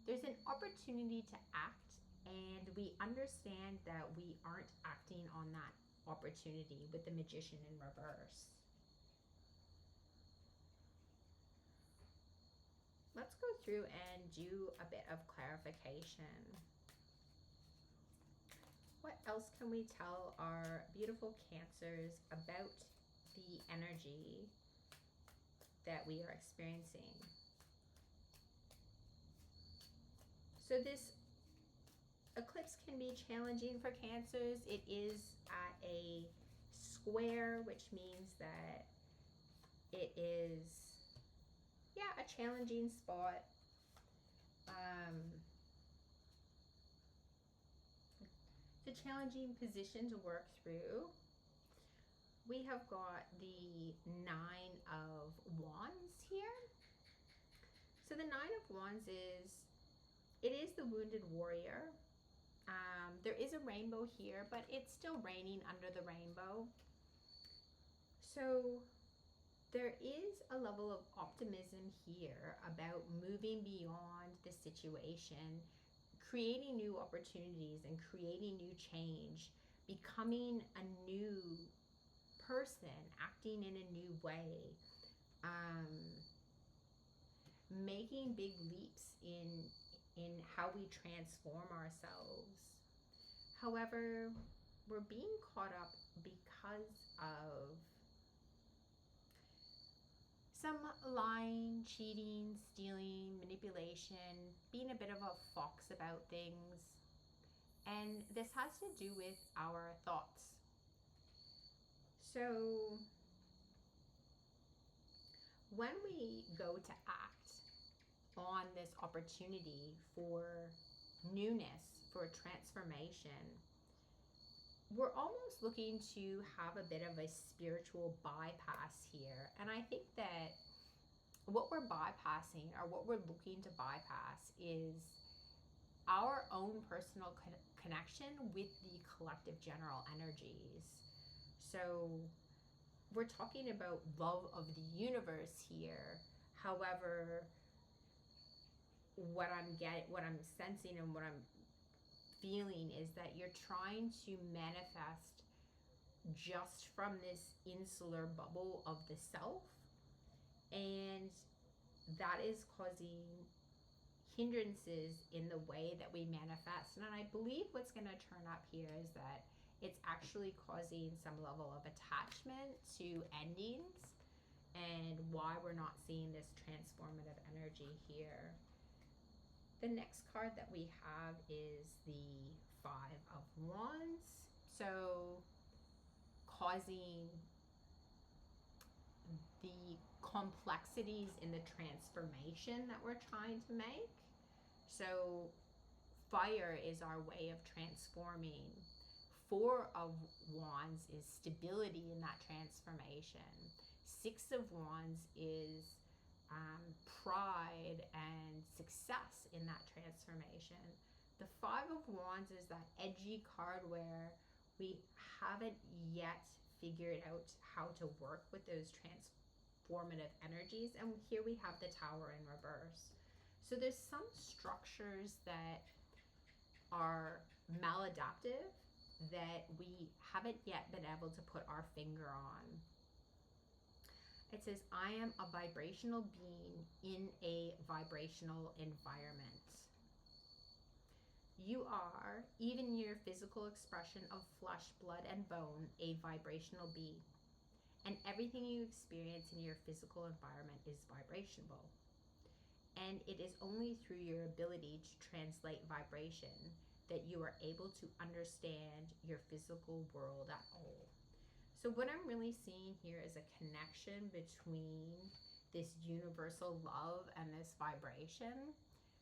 there's an opportunity to act, and we understand that we aren't acting on that opportunity with the Magician in reverse. Let's go through and do a bit of clarification. What else can we tell our beautiful Cancers about the energy that we are experiencing? So this eclipse can be challenging for Cancers. It is at a square, which means that it is, a challenging spot. It's a challenging position to work through. We have got the Nine of Wands here. So the Nine of Wands it is the wounded warrior. There is a rainbow here, but it's still raining under the rainbow. So there is a level of optimism here about moving beyond the situation, creating new opportunities and creating new change, becoming a new person, acting in a new way, making big leaps in how we transform ourselves. However, we're being caught up because of some lying, cheating, stealing, manipulation, being a bit of a fox about things. And this has to do with our thoughts. So when we go to act on this opportunity for newness, for transformation, we're almost looking to have a bit of a spiritual bypass here. And I think that what we're bypassing, or what we're looking to bypass, is our own personal connection with the collective general energies. So we're talking about love of the universe here. However, what I'm sensing and what I'm feeling is that you're trying to manifest just from this insular bubble of the self, and that is causing hindrances in the way that we manifest. And I believe what's going to turn up here is that it's actually causing some level of attachment to endings, and why we're not seeing this transformative energy here. The next card that we have is the Five of Wands. So causing the complexities in the transformation that we're trying to make. So fire is our way of transforming. Four of Wands is stability in that transformation. Six of Wands is pride and success in that transformation. The Five of Wands is that edgy card where we haven't yet figured out how to work with those transformative energies. And here we have the Tower in reverse. So there's some structures that are maladaptive that we haven't yet been able to put our finger on. It says, I am a vibrational being in a vibrational environment. You are, even your physical expression of flesh, blood, and bone, a vibrational being. And everything you experience in your physical environment is vibrational. And it is only through your ability to translate vibration that you are able to understand your physical world at all. So what I'm really seeing here is a connection between this universal love and this vibration.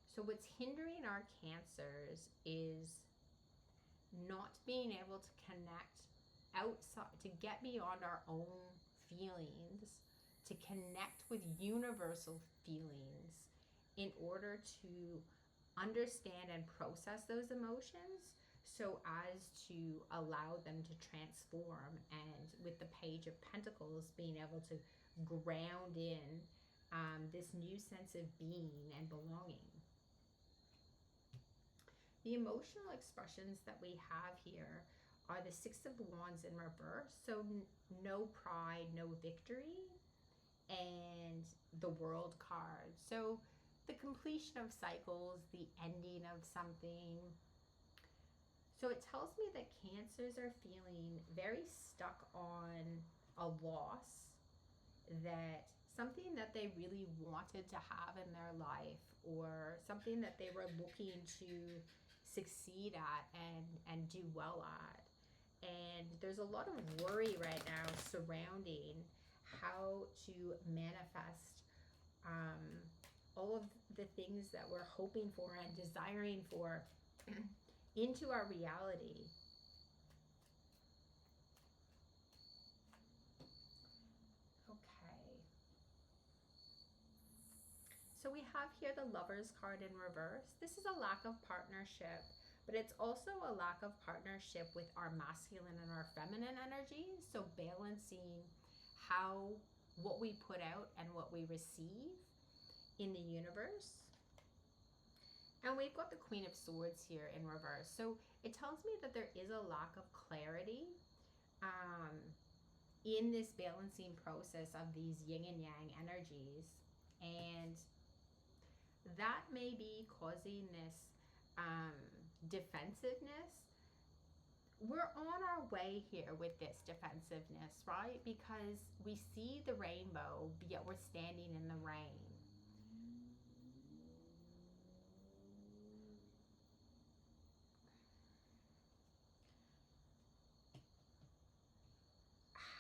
So what's hindering our Cancers is not being able to connect outside, to get beyond our own feelings, to connect with universal feelings in order to understand and process those emotions so as to allow them to transform. And with the Page of Pentacles, being able to ground in this new sense of being and belonging. The emotional expressions that we have here are the Six of Wands in reverse. So no pride, no victory, and the World card. So the completion of cycles, the ending of something. So it tells me that Cancers are feeling very stuck on a loss, that something that they really wanted to have in their life, or something that they were looking to succeed at and do well at. And there's a lot of worry right now surrounding how to manifest all of the things that we're hoping for and desiring for into our reality. Okay. So we have here the Lovers card in reverse. This is a lack of partnership, but it's also a lack of partnership with our masculine and our feminine energies. So balancing what we put out and what we receive in the universe. And we've got the Queen of Swords here in reverse. So it tells me that there is a lack of clarity in this balancing process of these yin and yang energies. And that may be causing this defensiveness. We're on our way here with this defensiveness, right? Because we see the rainbow, yet we're standing in the rain.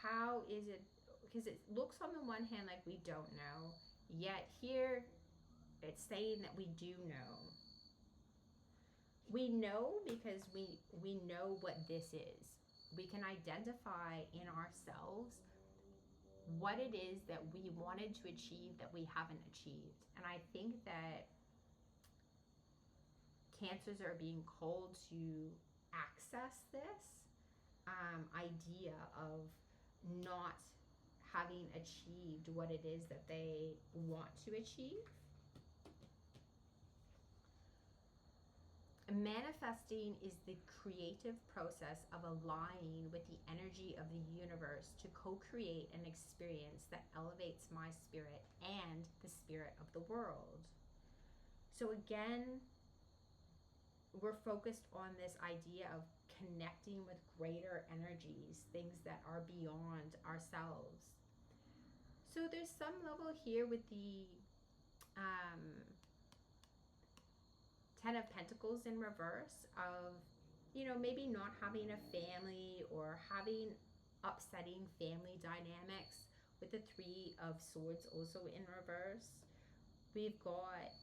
How is it? Because it looks on the one hand like we don't know, yet here it's saying that we do know. We know because we know what this is. We can identify in ourselves what it is that we wanted to achieve that we haven't achieved. And I think that Cancers are being called to access this idea of not having achieved what it is that they want to achieve. Manifesting is the creative process of aligning with the energy of the universe to co-create an experience that elevates my spirit and the spirit of the world. So again, we're focused on this idea of connecting with greater energies, things that are beyond ourselves. So there's some level here with the Ten of Pentacles in reverse of, maybe not having a family or having upsetting family dynamics with the Three of Swords also in reverse. We've got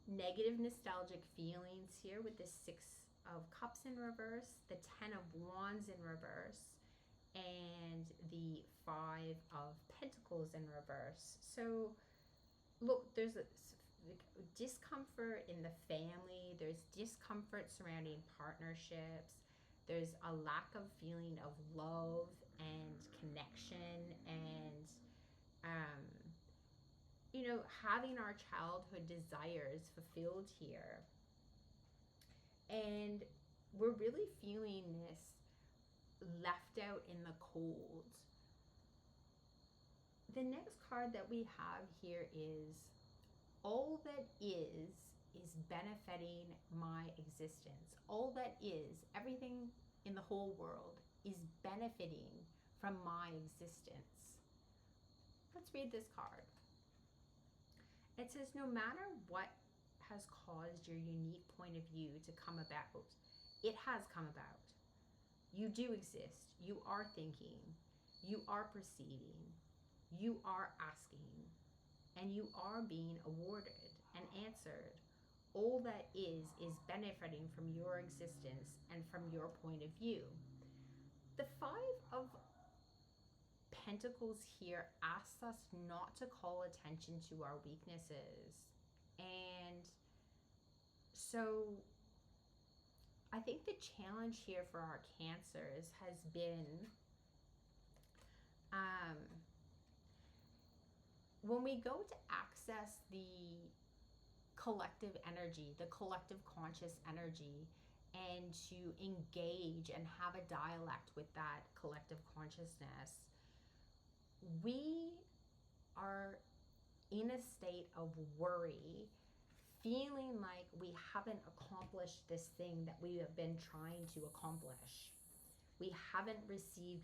negative nostalgic feelings here with the Six of Cups in reverse, the Ten of Wands in reverse, and the Five of Pentacles in reverse. So look, there's a discomfort in the family, there's discomfort surrounding partnerships, there's a lack of feeling of love and connection, and having our childhood desires fulfilled here. And we're really feeling this left out in the cold. The next card that we have here is all that is benefiting my existence. All that is, everything in the whole world is benefiting from my existence. Let's read this card. It says, no matter what has caused your unique point of view to come about, it has come about. You do exist. You are thinking. You are perceiving. You are asking. And you are being awarded and answered. All that is benefiting from your existence and from your point of view. The Five of Pentacles here asks us not to call attention to our weaknesses. And so I think the challenge here for our Cancers has been when we go to access the collective energy, the collective conscious energy, and to engage and have a dialect with that collective consciousness, we are in a state of worry, feeling like we haven't accomplished this thing that we have been trying to accomplish. We haven't received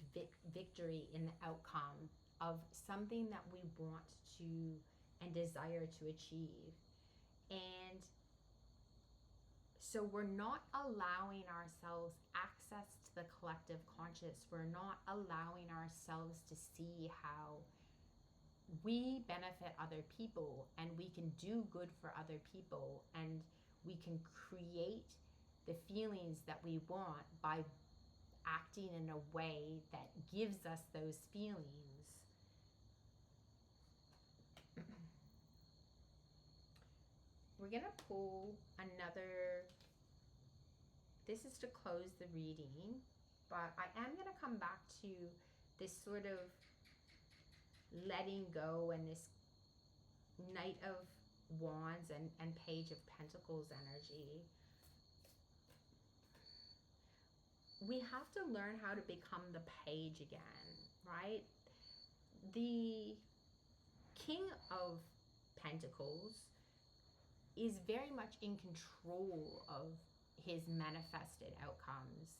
victory in the outcome of something that we want to and desire to achieve. And so we're not allowing ourselves access to the collective conscious. We're not allowing ourselves to see how we benefit other people and we can do good for other people, and we can create the feelings that we want by acting in a way that gives us those feelings. We're going to pull another, this is to close the reading, but I am going to come back to this sort of letting go and this Knight of Wands and Page of Pentacles energy. We have to learn how to become the page again, right? The King of Pentacles is very much in control of his manifested outcomes.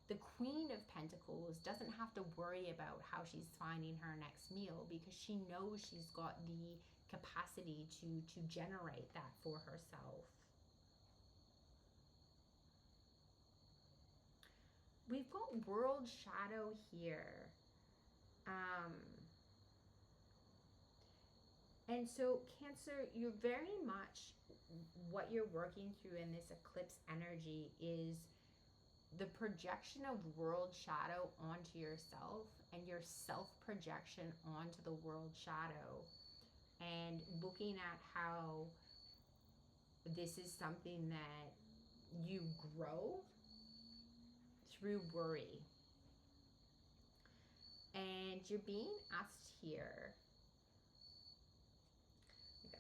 The Queen of Pentacles doesn't have to worry about how she's finding her next meal because she knows she's got the capacity to generate that for herself. We've got World Shadow here. And so Cancer, you're very much, what you're working through in this eclipse energy is the projection of world shadow onto yourself and your self-projection onto the world shadow, and looking at how this is something that you grow through worry. And you're being asked here,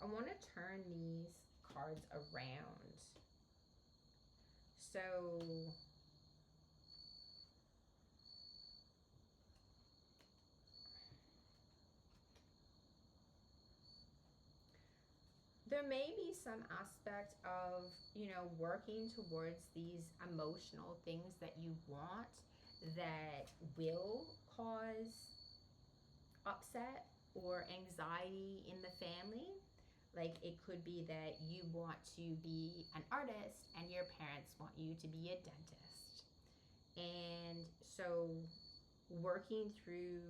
I want to turn these cards around. So there may be some aspect of, working towards these emotional things that you want that will cause upset or anxiety in the family. Like it could be that you want to be an artist and your parents want you to be a dentist. And so working through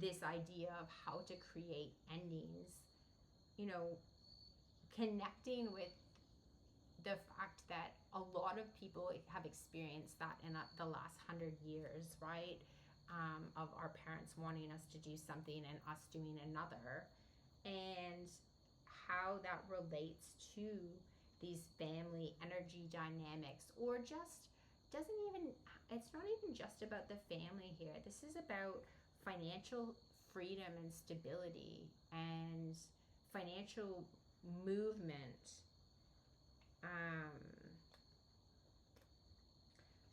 this idea of how to create endings, you know, connecting with the fact that a lot of people have experienced that in the last 100 years, right? Of our parents wanting us to do something and us doing another, and how that relates to these family energy dynamics, or just doesn't even, it's not even just about the family here. This is about financial freedom and stability and financial movement.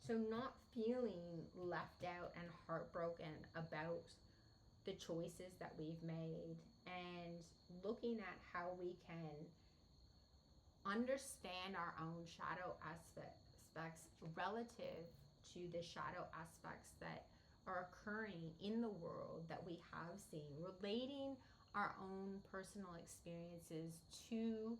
So not feeling left out and heartbroken about the choices that we've made, and looking at how we can understand our own shadow aspects relative to the shadow aspects that are occurring in the world that we have seen, relating our own personal experiences to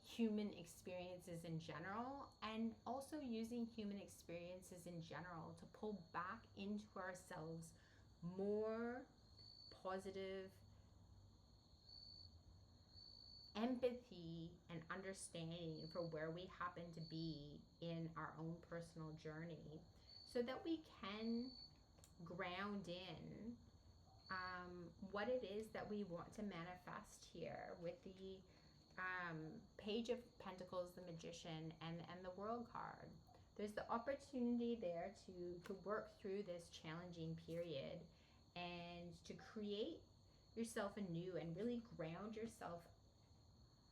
human experiences in general, and also using human experiences in general to pull back into ourselves more positive empathy and understanding for where we happen to be in our own personal journey, so that we can ground in what it is that we want to manifest here with the Page of Pentacles, the Magician, and the World card. There's the opportunity there to work through this challenging period and to create yourself anew and really ground yourself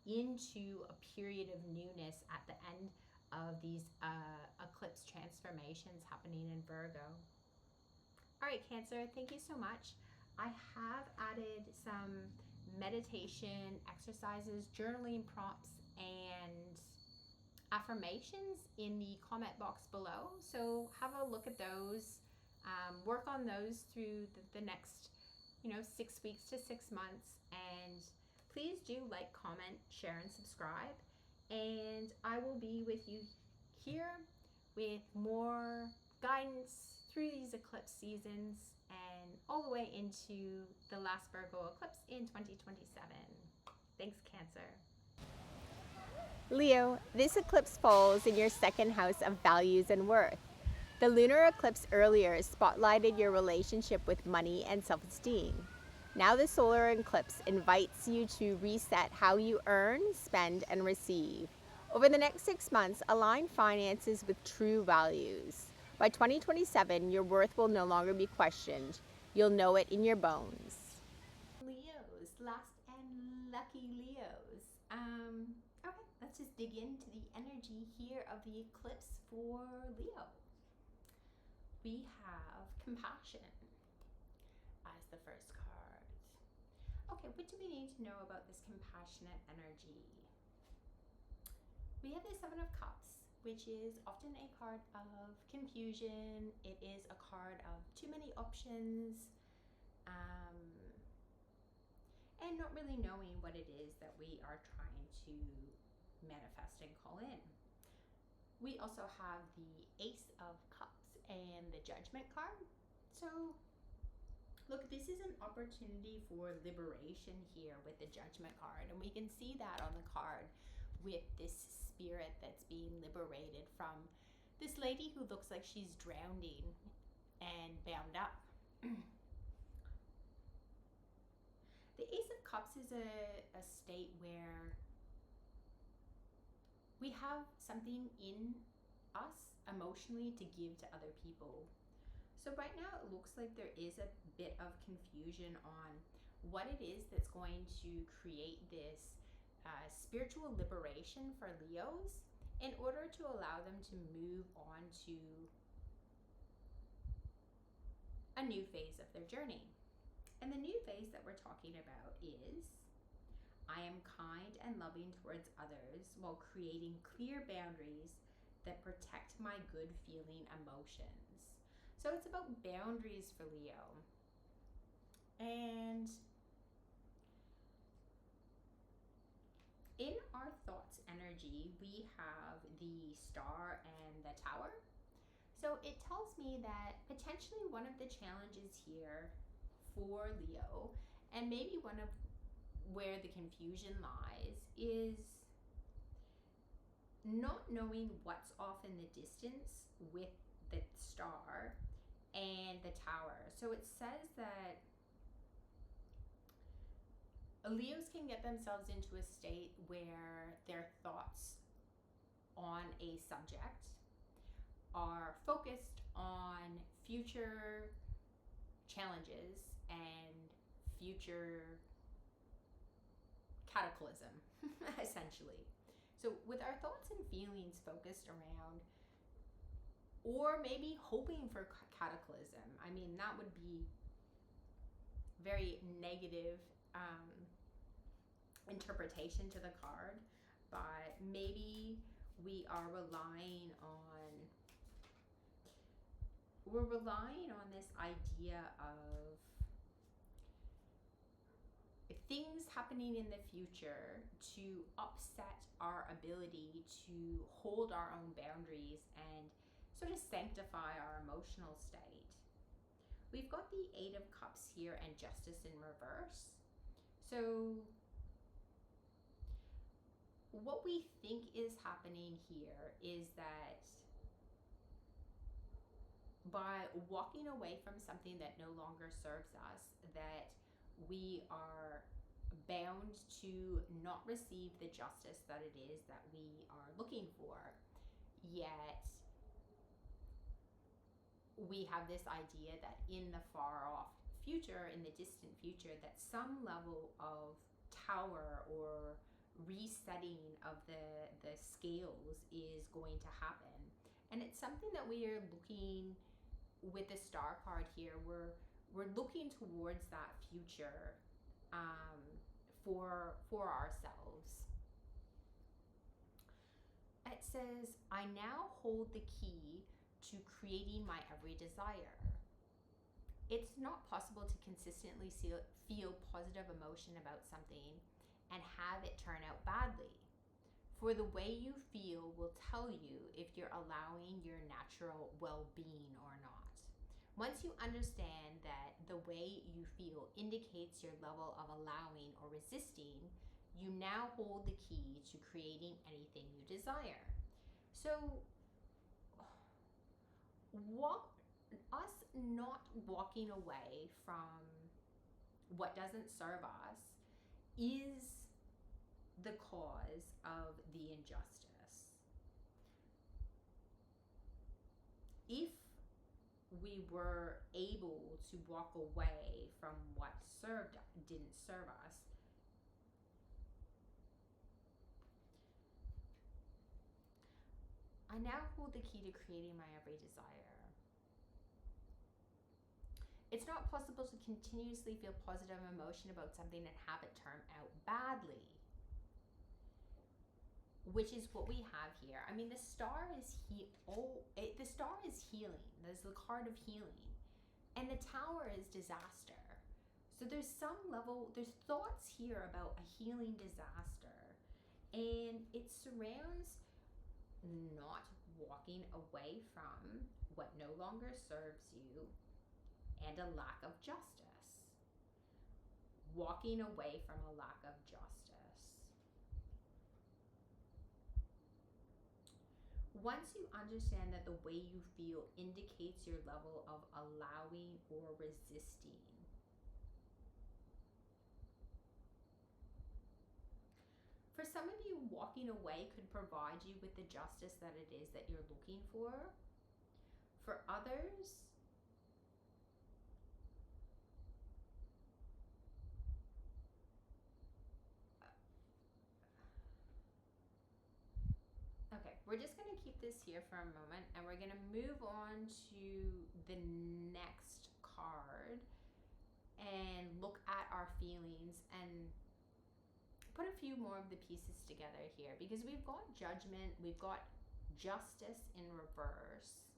into a period of newness at the end of these eclipse transformations happening in Virgo. All right, Cancer, thank you so much. I have added some meditation exercises, journaling prompts, and affirmations in the comment box below. So have a look at those. Work on those through the next, 6 weeks to 6 months. And please do like, comment, share, and subscribe. And I will be with you here with more guidance through these eclipse seasons and all the way into the last Virgo eclipse in 2027. Thanks, Cancer. Leo, this eclipse falls in your second house of values and worth. The lunar eclipse earlier spotlighted your relationship with money and self-esteem. Now the solar eclipse invites you to reset how you earn, spend, and receive. Over the next 6 months, align finances with true values. By 2027, your worth will no longer be questioned. You'll know it in your bones. Leos, last and lucky Leos. Okay, let's just dig into the energy here of the eclipse for Leo. We have compassion as the first card. Okay, what do we need to know about this compassionate energy? We have the Seven of Cups, which is often a card of confusion. It is a card of too many options, and not really knowing what it is that we are trying to manifest and call in. We also have the Ace of Cups and the Judgment card. So look, this is an opportunity for liberation here with the Judgment card, and we can see that on the card with this spirit that's being liberated from this lady who looks like she's drowning and bound up. The Ace of Cups is a state where we have something in us emotionally to give to other people. So right now it looks like there is a bit of confusion on what it is that's going to create this spiritual liberation for Leos in order to allow them to move on to a new phase of their journey. And the new phase that we're talking about is, I am kind and loving towards others while creating clear boundaries that protect my good feeling emotions. So it's about boundaries for Leo. And in our thoughts energy, we have the Star and the Tower. So it tells me that potentially one of the challenges here for Leo, and maybe one of where the confusion lies, is not knowing what's off in the distance with the star and the tower. So it says that Leos can get themselves into a state where their thoughts on a subject are focused on future challenges and future cataclysm, essentially. So, with our thoughts and feelings focused around, or maybe hoping for cataclysm, I mean, that would be very negative interpretation to the card, but maybe we are relying on this idea of things happening in the future to upset our ability to hold our own boundaries and sort of sanctify our emotional state. We've got the Eight of Cups here and Justice in reverse. So what we think is happening here is that by walking away from something that no longer serves us, that we are bound to not receive the justice that it is that we are looking for. Yet we have this idea that in the far off future, in the distant future, that some level of tower or resetting of the scales is going to happen. And it's something that we are looking with the star card here. We're looking towards that future for ourselves. It says, I now hold the key to creating my every desire. It's not possible to consistently feel positive emotion about something and have it turn out badly. For the way you feel will tell you if you're allowing your natural well-being or not. Once you understand that the way you feel indicates your level of allowing or resisting, you now hold the key to creating anything you desire. So, us not walking away from what doesn't serve us is the cause of the injustice. If we were able to walk away from what didn't serve us, I now hold the key to creating my every desire. It's not possible to continuously feel positive emotion about something and have it turn out badly, which is what we have here. I mean, the star is the star is healing. There's the card of healing, and the tower is disaster. So there's thoughts here about a healing disaster, and it surrounds not walking away from what no longer serves you and a lack of justice. Walking away from a lack of justice. Once you understand that the way you feel indicates your level of allowing or resisting, for some of you, walking away could provide you with the justice that it is that you're looking for. For others, okay, we're just going to keep this here for a moment, and we're going to move on to the next card and look at our feelings and put a few more of the pieces together here, because we've got judgment, we've got justice in reverse.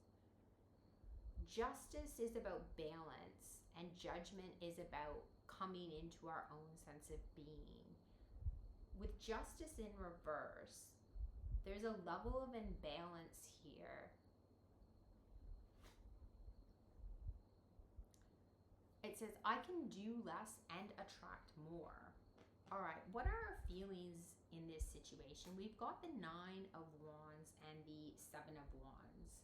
Justice is about balance, and judgment is about coming into our own sense of being. With justice in reverse, there's a level of imbalance here It says, I can do less and attract more. All right, what are our feelings in this situation? We've got the Nine of Wands and the Seven of Wands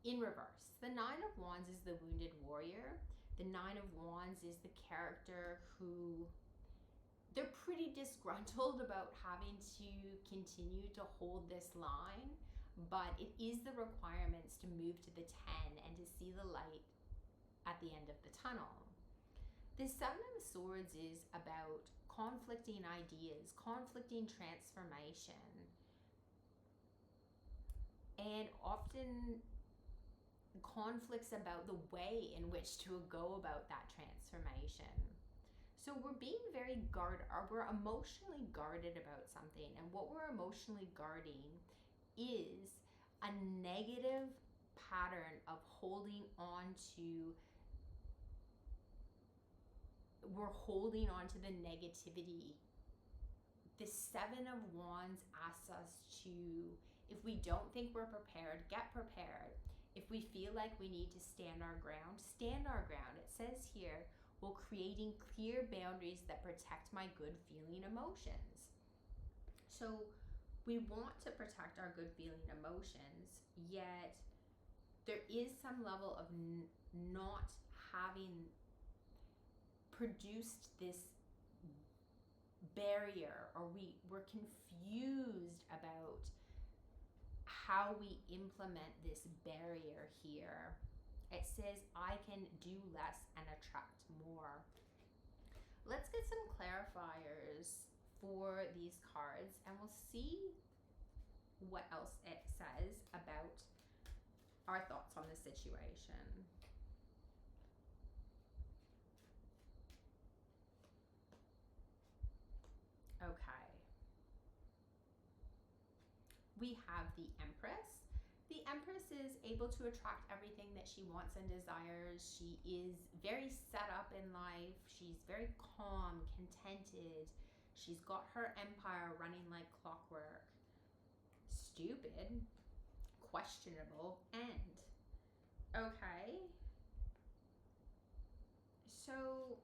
in reverse. The Nine of Wands is the wounded warrior. The Nine of Wands is the character who they're pretty disgruntled about having to continue to hold this line, but it is the requirements to move to the 10 and to see the light at the end of the tunnel. The Seven of Swords is about conflicting ideas, conflicting transformation, and often conflicts about the way in which to go about that transformation. So we're being very guarded, or we're emotionally guarded about something, and what we're emotionally guarding is a negative pattern of holding on to. We're holding on to the negativity. The Seven of Wands asks us to, if we don't think we're prepared, get prepared. If we feel like we need to stand our ground, stand our ground. It says here, while creating clear boundaries that protect my good feeling emotions. So we want to protect our good feeling emotions, yet there is some level of not having produced this barrier, or we're confused about how we implement this barrier here. It says, I can do less and attract more. Let's get some clarifiers for these cards, and we'll see what else it says about our thoughts on the situation. Okay. We have the Empress. The Empress is able to attract everything that she wants and desires. She is very set up in life. She's very calm, contented. She's got her empire running like clockwork. Stupid, questionable, end. Okay. So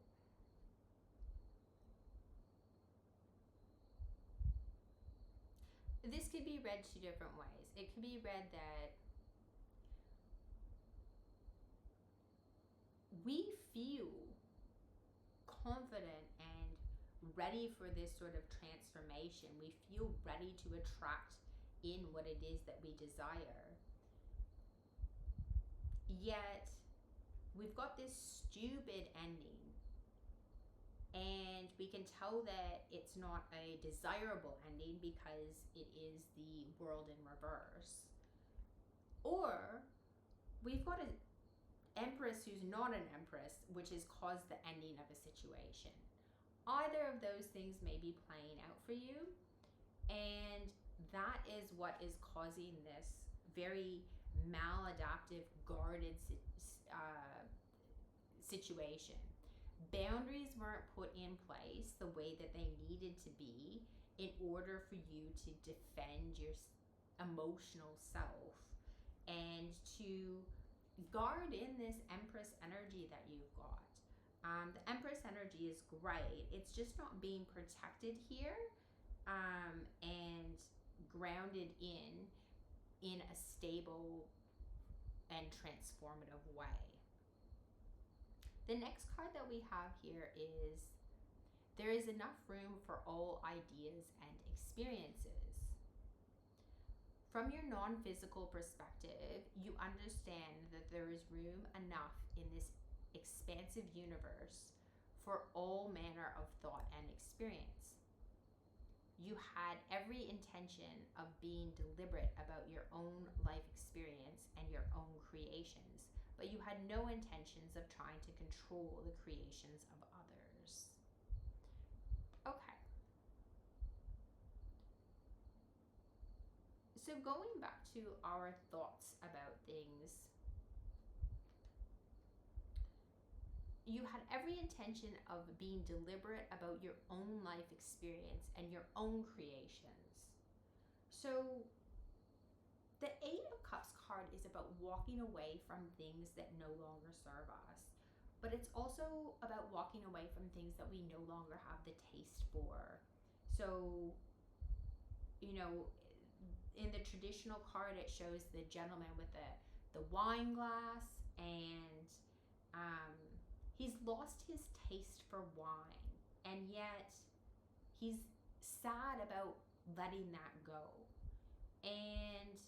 this could be read two different ways. It could be read that we feel confident and ready for this sort of transformation. We feel ready to attract in what it is that we desire. Yet, we've got this stupid ending, and we can tell that it's not a desirable ending because it is the world in reverse. Or we've got an Empress who's not an Empress, which has caused the ending of a situation. Either of those things may be playing out for you, and that is what is causing this very maladaptive, guarded situation. Boundaries weren't put in place the way that they needed to be in order for you to defend your emotional self and to guard in this Empress energy that you've got. The Empress energy is great. It's just not being protected here and grounded in a stable and transformative way. The next card that we have here is, there is enough room for all ideas and experiences. From your non-physical perspective, you understand that there is room enough in this expansive universe for all manner of thought and experience. You had every intention of being deliberate about your own life experience and your own creations, but you had no intentions of trying to control the creations of others. Okay. So going back to our thoughts about things, you had every intention of being deliberate about your own life experience and your own creations. So the Eight of Cups card is about walking away from things that no longer serve us. but it's also about walking away from things that we no longer have the taste for. So, you know, in the traditional card, it shows the gentleman with the wine glass, and he's lost his taste for wine, and yet he's sad about letting that go. And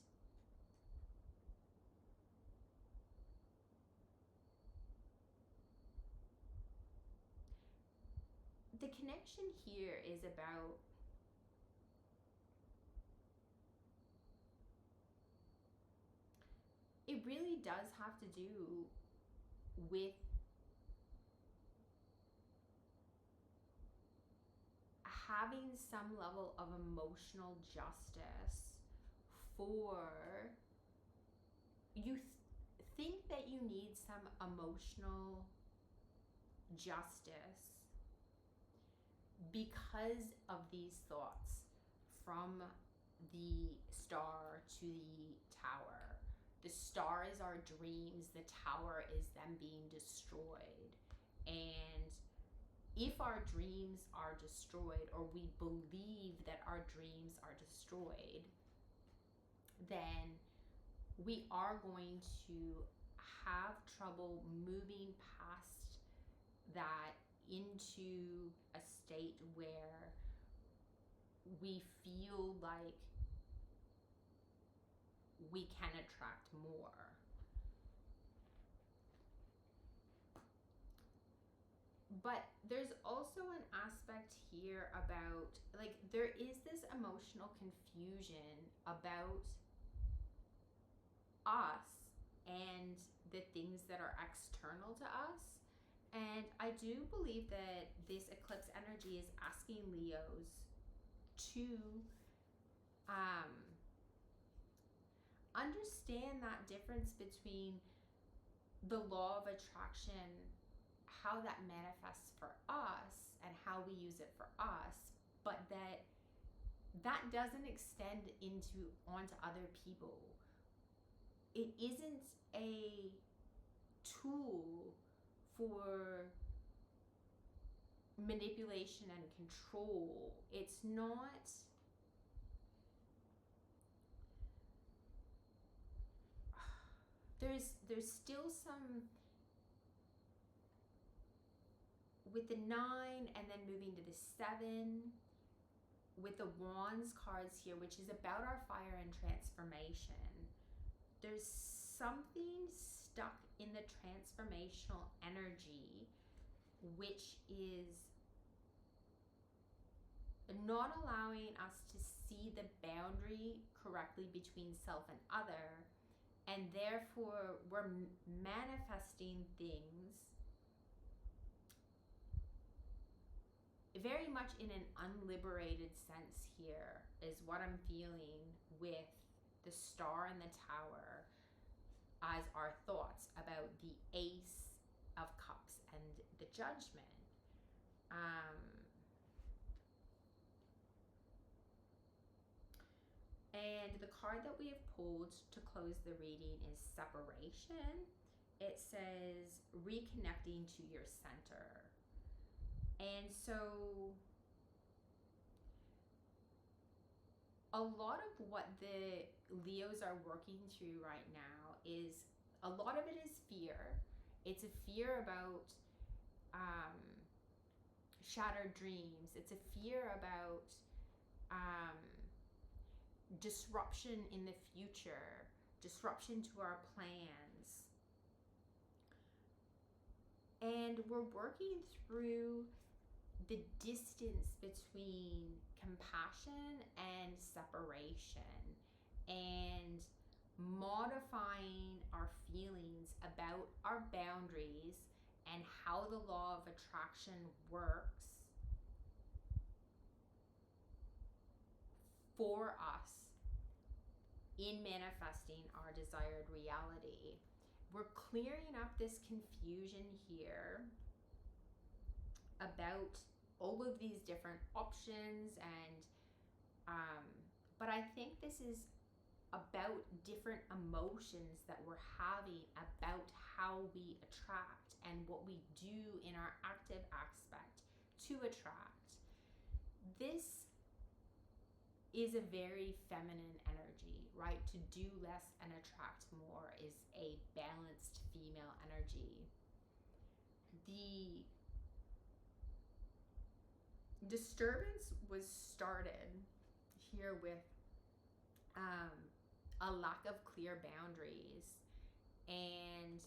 the connection here is about it really does have to do with having some level of emotional justice for you. Think that you need some emotional justice because of these thoughts from the star to the tower. The star is our dreams, the tower is them being destroyed. And if our dreams are destroyed, or we believe that our dreams are destroyed, then we are going to have trouble moving past that into a state where we feel like we can attract more. But there's also an aspect here about, like, there is this emotional confusion about us and the things that are external to us. And I do believe that this eclipse energy is asking Leos to understand that difference between the law of attraction, how that manifests for us and how we use it for us, but that doesn't extend onto other people. It isn't a tool for manipulation and control. It's not. There's still some with the 9 and then moving to the 7 with the Wands cards here, which is about our fire and transformation. There's something stuck in the transformational energy, which is not allowing us to see the boundary correctly between self and other, and therefore we're manifesting things very much in an unliberated sense here, is what I'm feeling with the star and the tower as our thoughts about the Ace of Cups and the Judgment. And the card that we have pulled to close the reading is Separation. It says reconnecting to your center. And so a lot of what the Leos are working through right now is, a lot of it is fear. It's a fear about shattered dreams. It's a fear about disruption in the future, disruption to our plans. And we're working through the distance between compassion and separation, and modifying our feelings about our boundaries and how the law of attraction works for us in manifesting our desired reality. We're clearing up this confusion here about all of these different options, and but I think this is about different emotions that we're having about how we attract and what we do in our active aspect to attract. This is a very feminine energy, right? To do less and attract more is a balanced female energy. The disturbance was started here with a lack of clear boundaries, and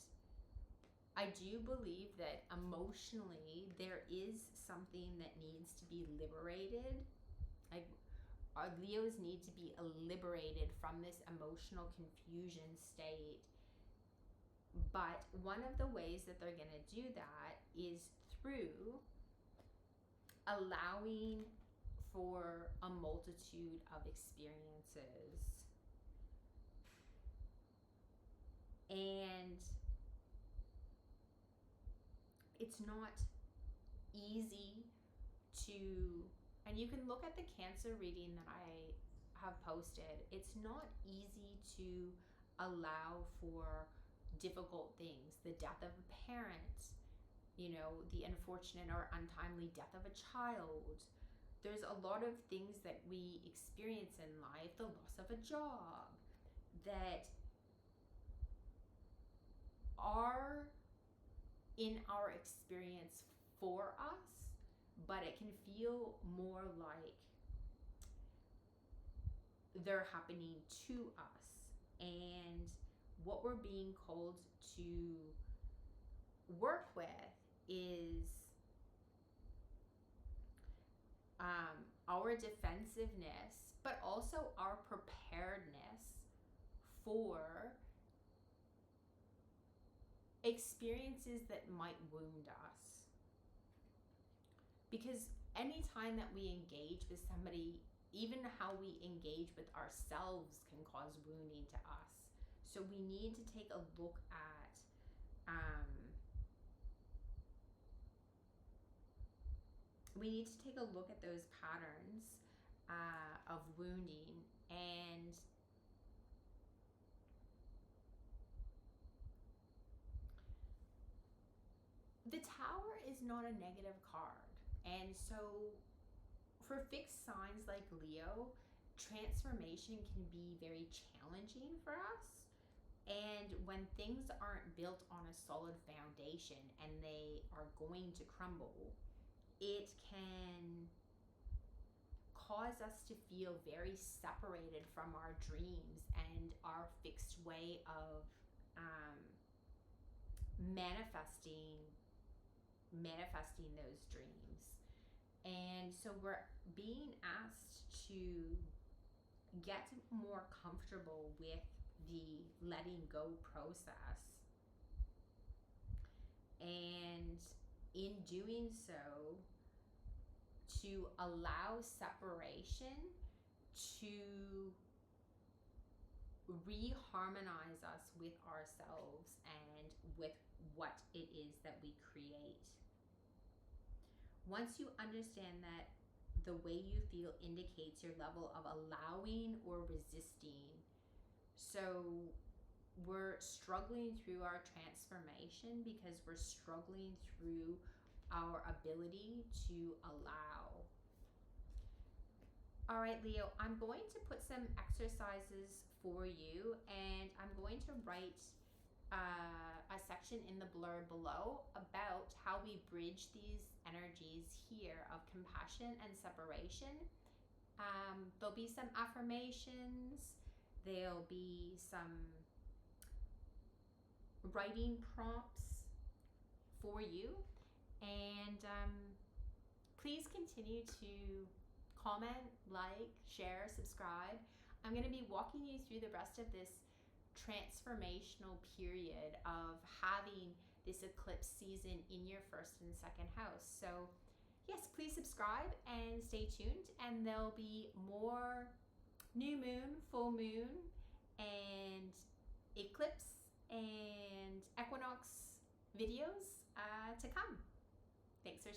I do believe that emotionally there is something that needs to be liberated. Like, our Leos need to be liberated from this emotional confusion state. But one of the ways that they're going to do that is through allowing for a multitude of experiences. And it's not easy to, and you can look at the Cancer reading that I have posted, it's not easy to allow for difficult things, the death of a parent, you know, the unfortunate or untimely death of a child. There's a lot of things that we experience in life, the loss of a job, that are in our experience for us, but it can feel more like they're happening to us. And what we're being called to work with is our defensiveness, but also our preparedness for experiences that might wound us. Because anytime that we engage with somebody, even how we engage with ourselves can cause wounding to us. So we need to take a look at those patterns of wounding. And the Tower is not a negative card. And so for fixed signs like Leo, transformation can be very challenging for us. And when things aren't built on a solid foundation and they are going to crumble, it can cause us to feel very separated from our dreams and our fixed way of manifesting those dreams. And so we're being asked to get more comfortable with the letting go process, and in doing so, to allow separation to reharmonize us with ourselves and with what it is that we create. Once you understand that the way you feel indicates your level of allowing or resisting, so we're struggling through our transformation because we're struggling through our ability to allow. All right, Leo, I'm going to put some exercises for you, and I'm going to write a section in the blurb below about how we bridge these energies here of compassion and separation. There'll be some affirmations, there'll be some writing prompts for you, and please continue to comment, like, share, subscribe. I'm going to be walking you through the rest of this transformational period of having this eclipse season in your first and second house. So yes, please subscribe and stay tuned, and there'll be more new moon, full moon, and eclipse and equinox videos to come. Thanks for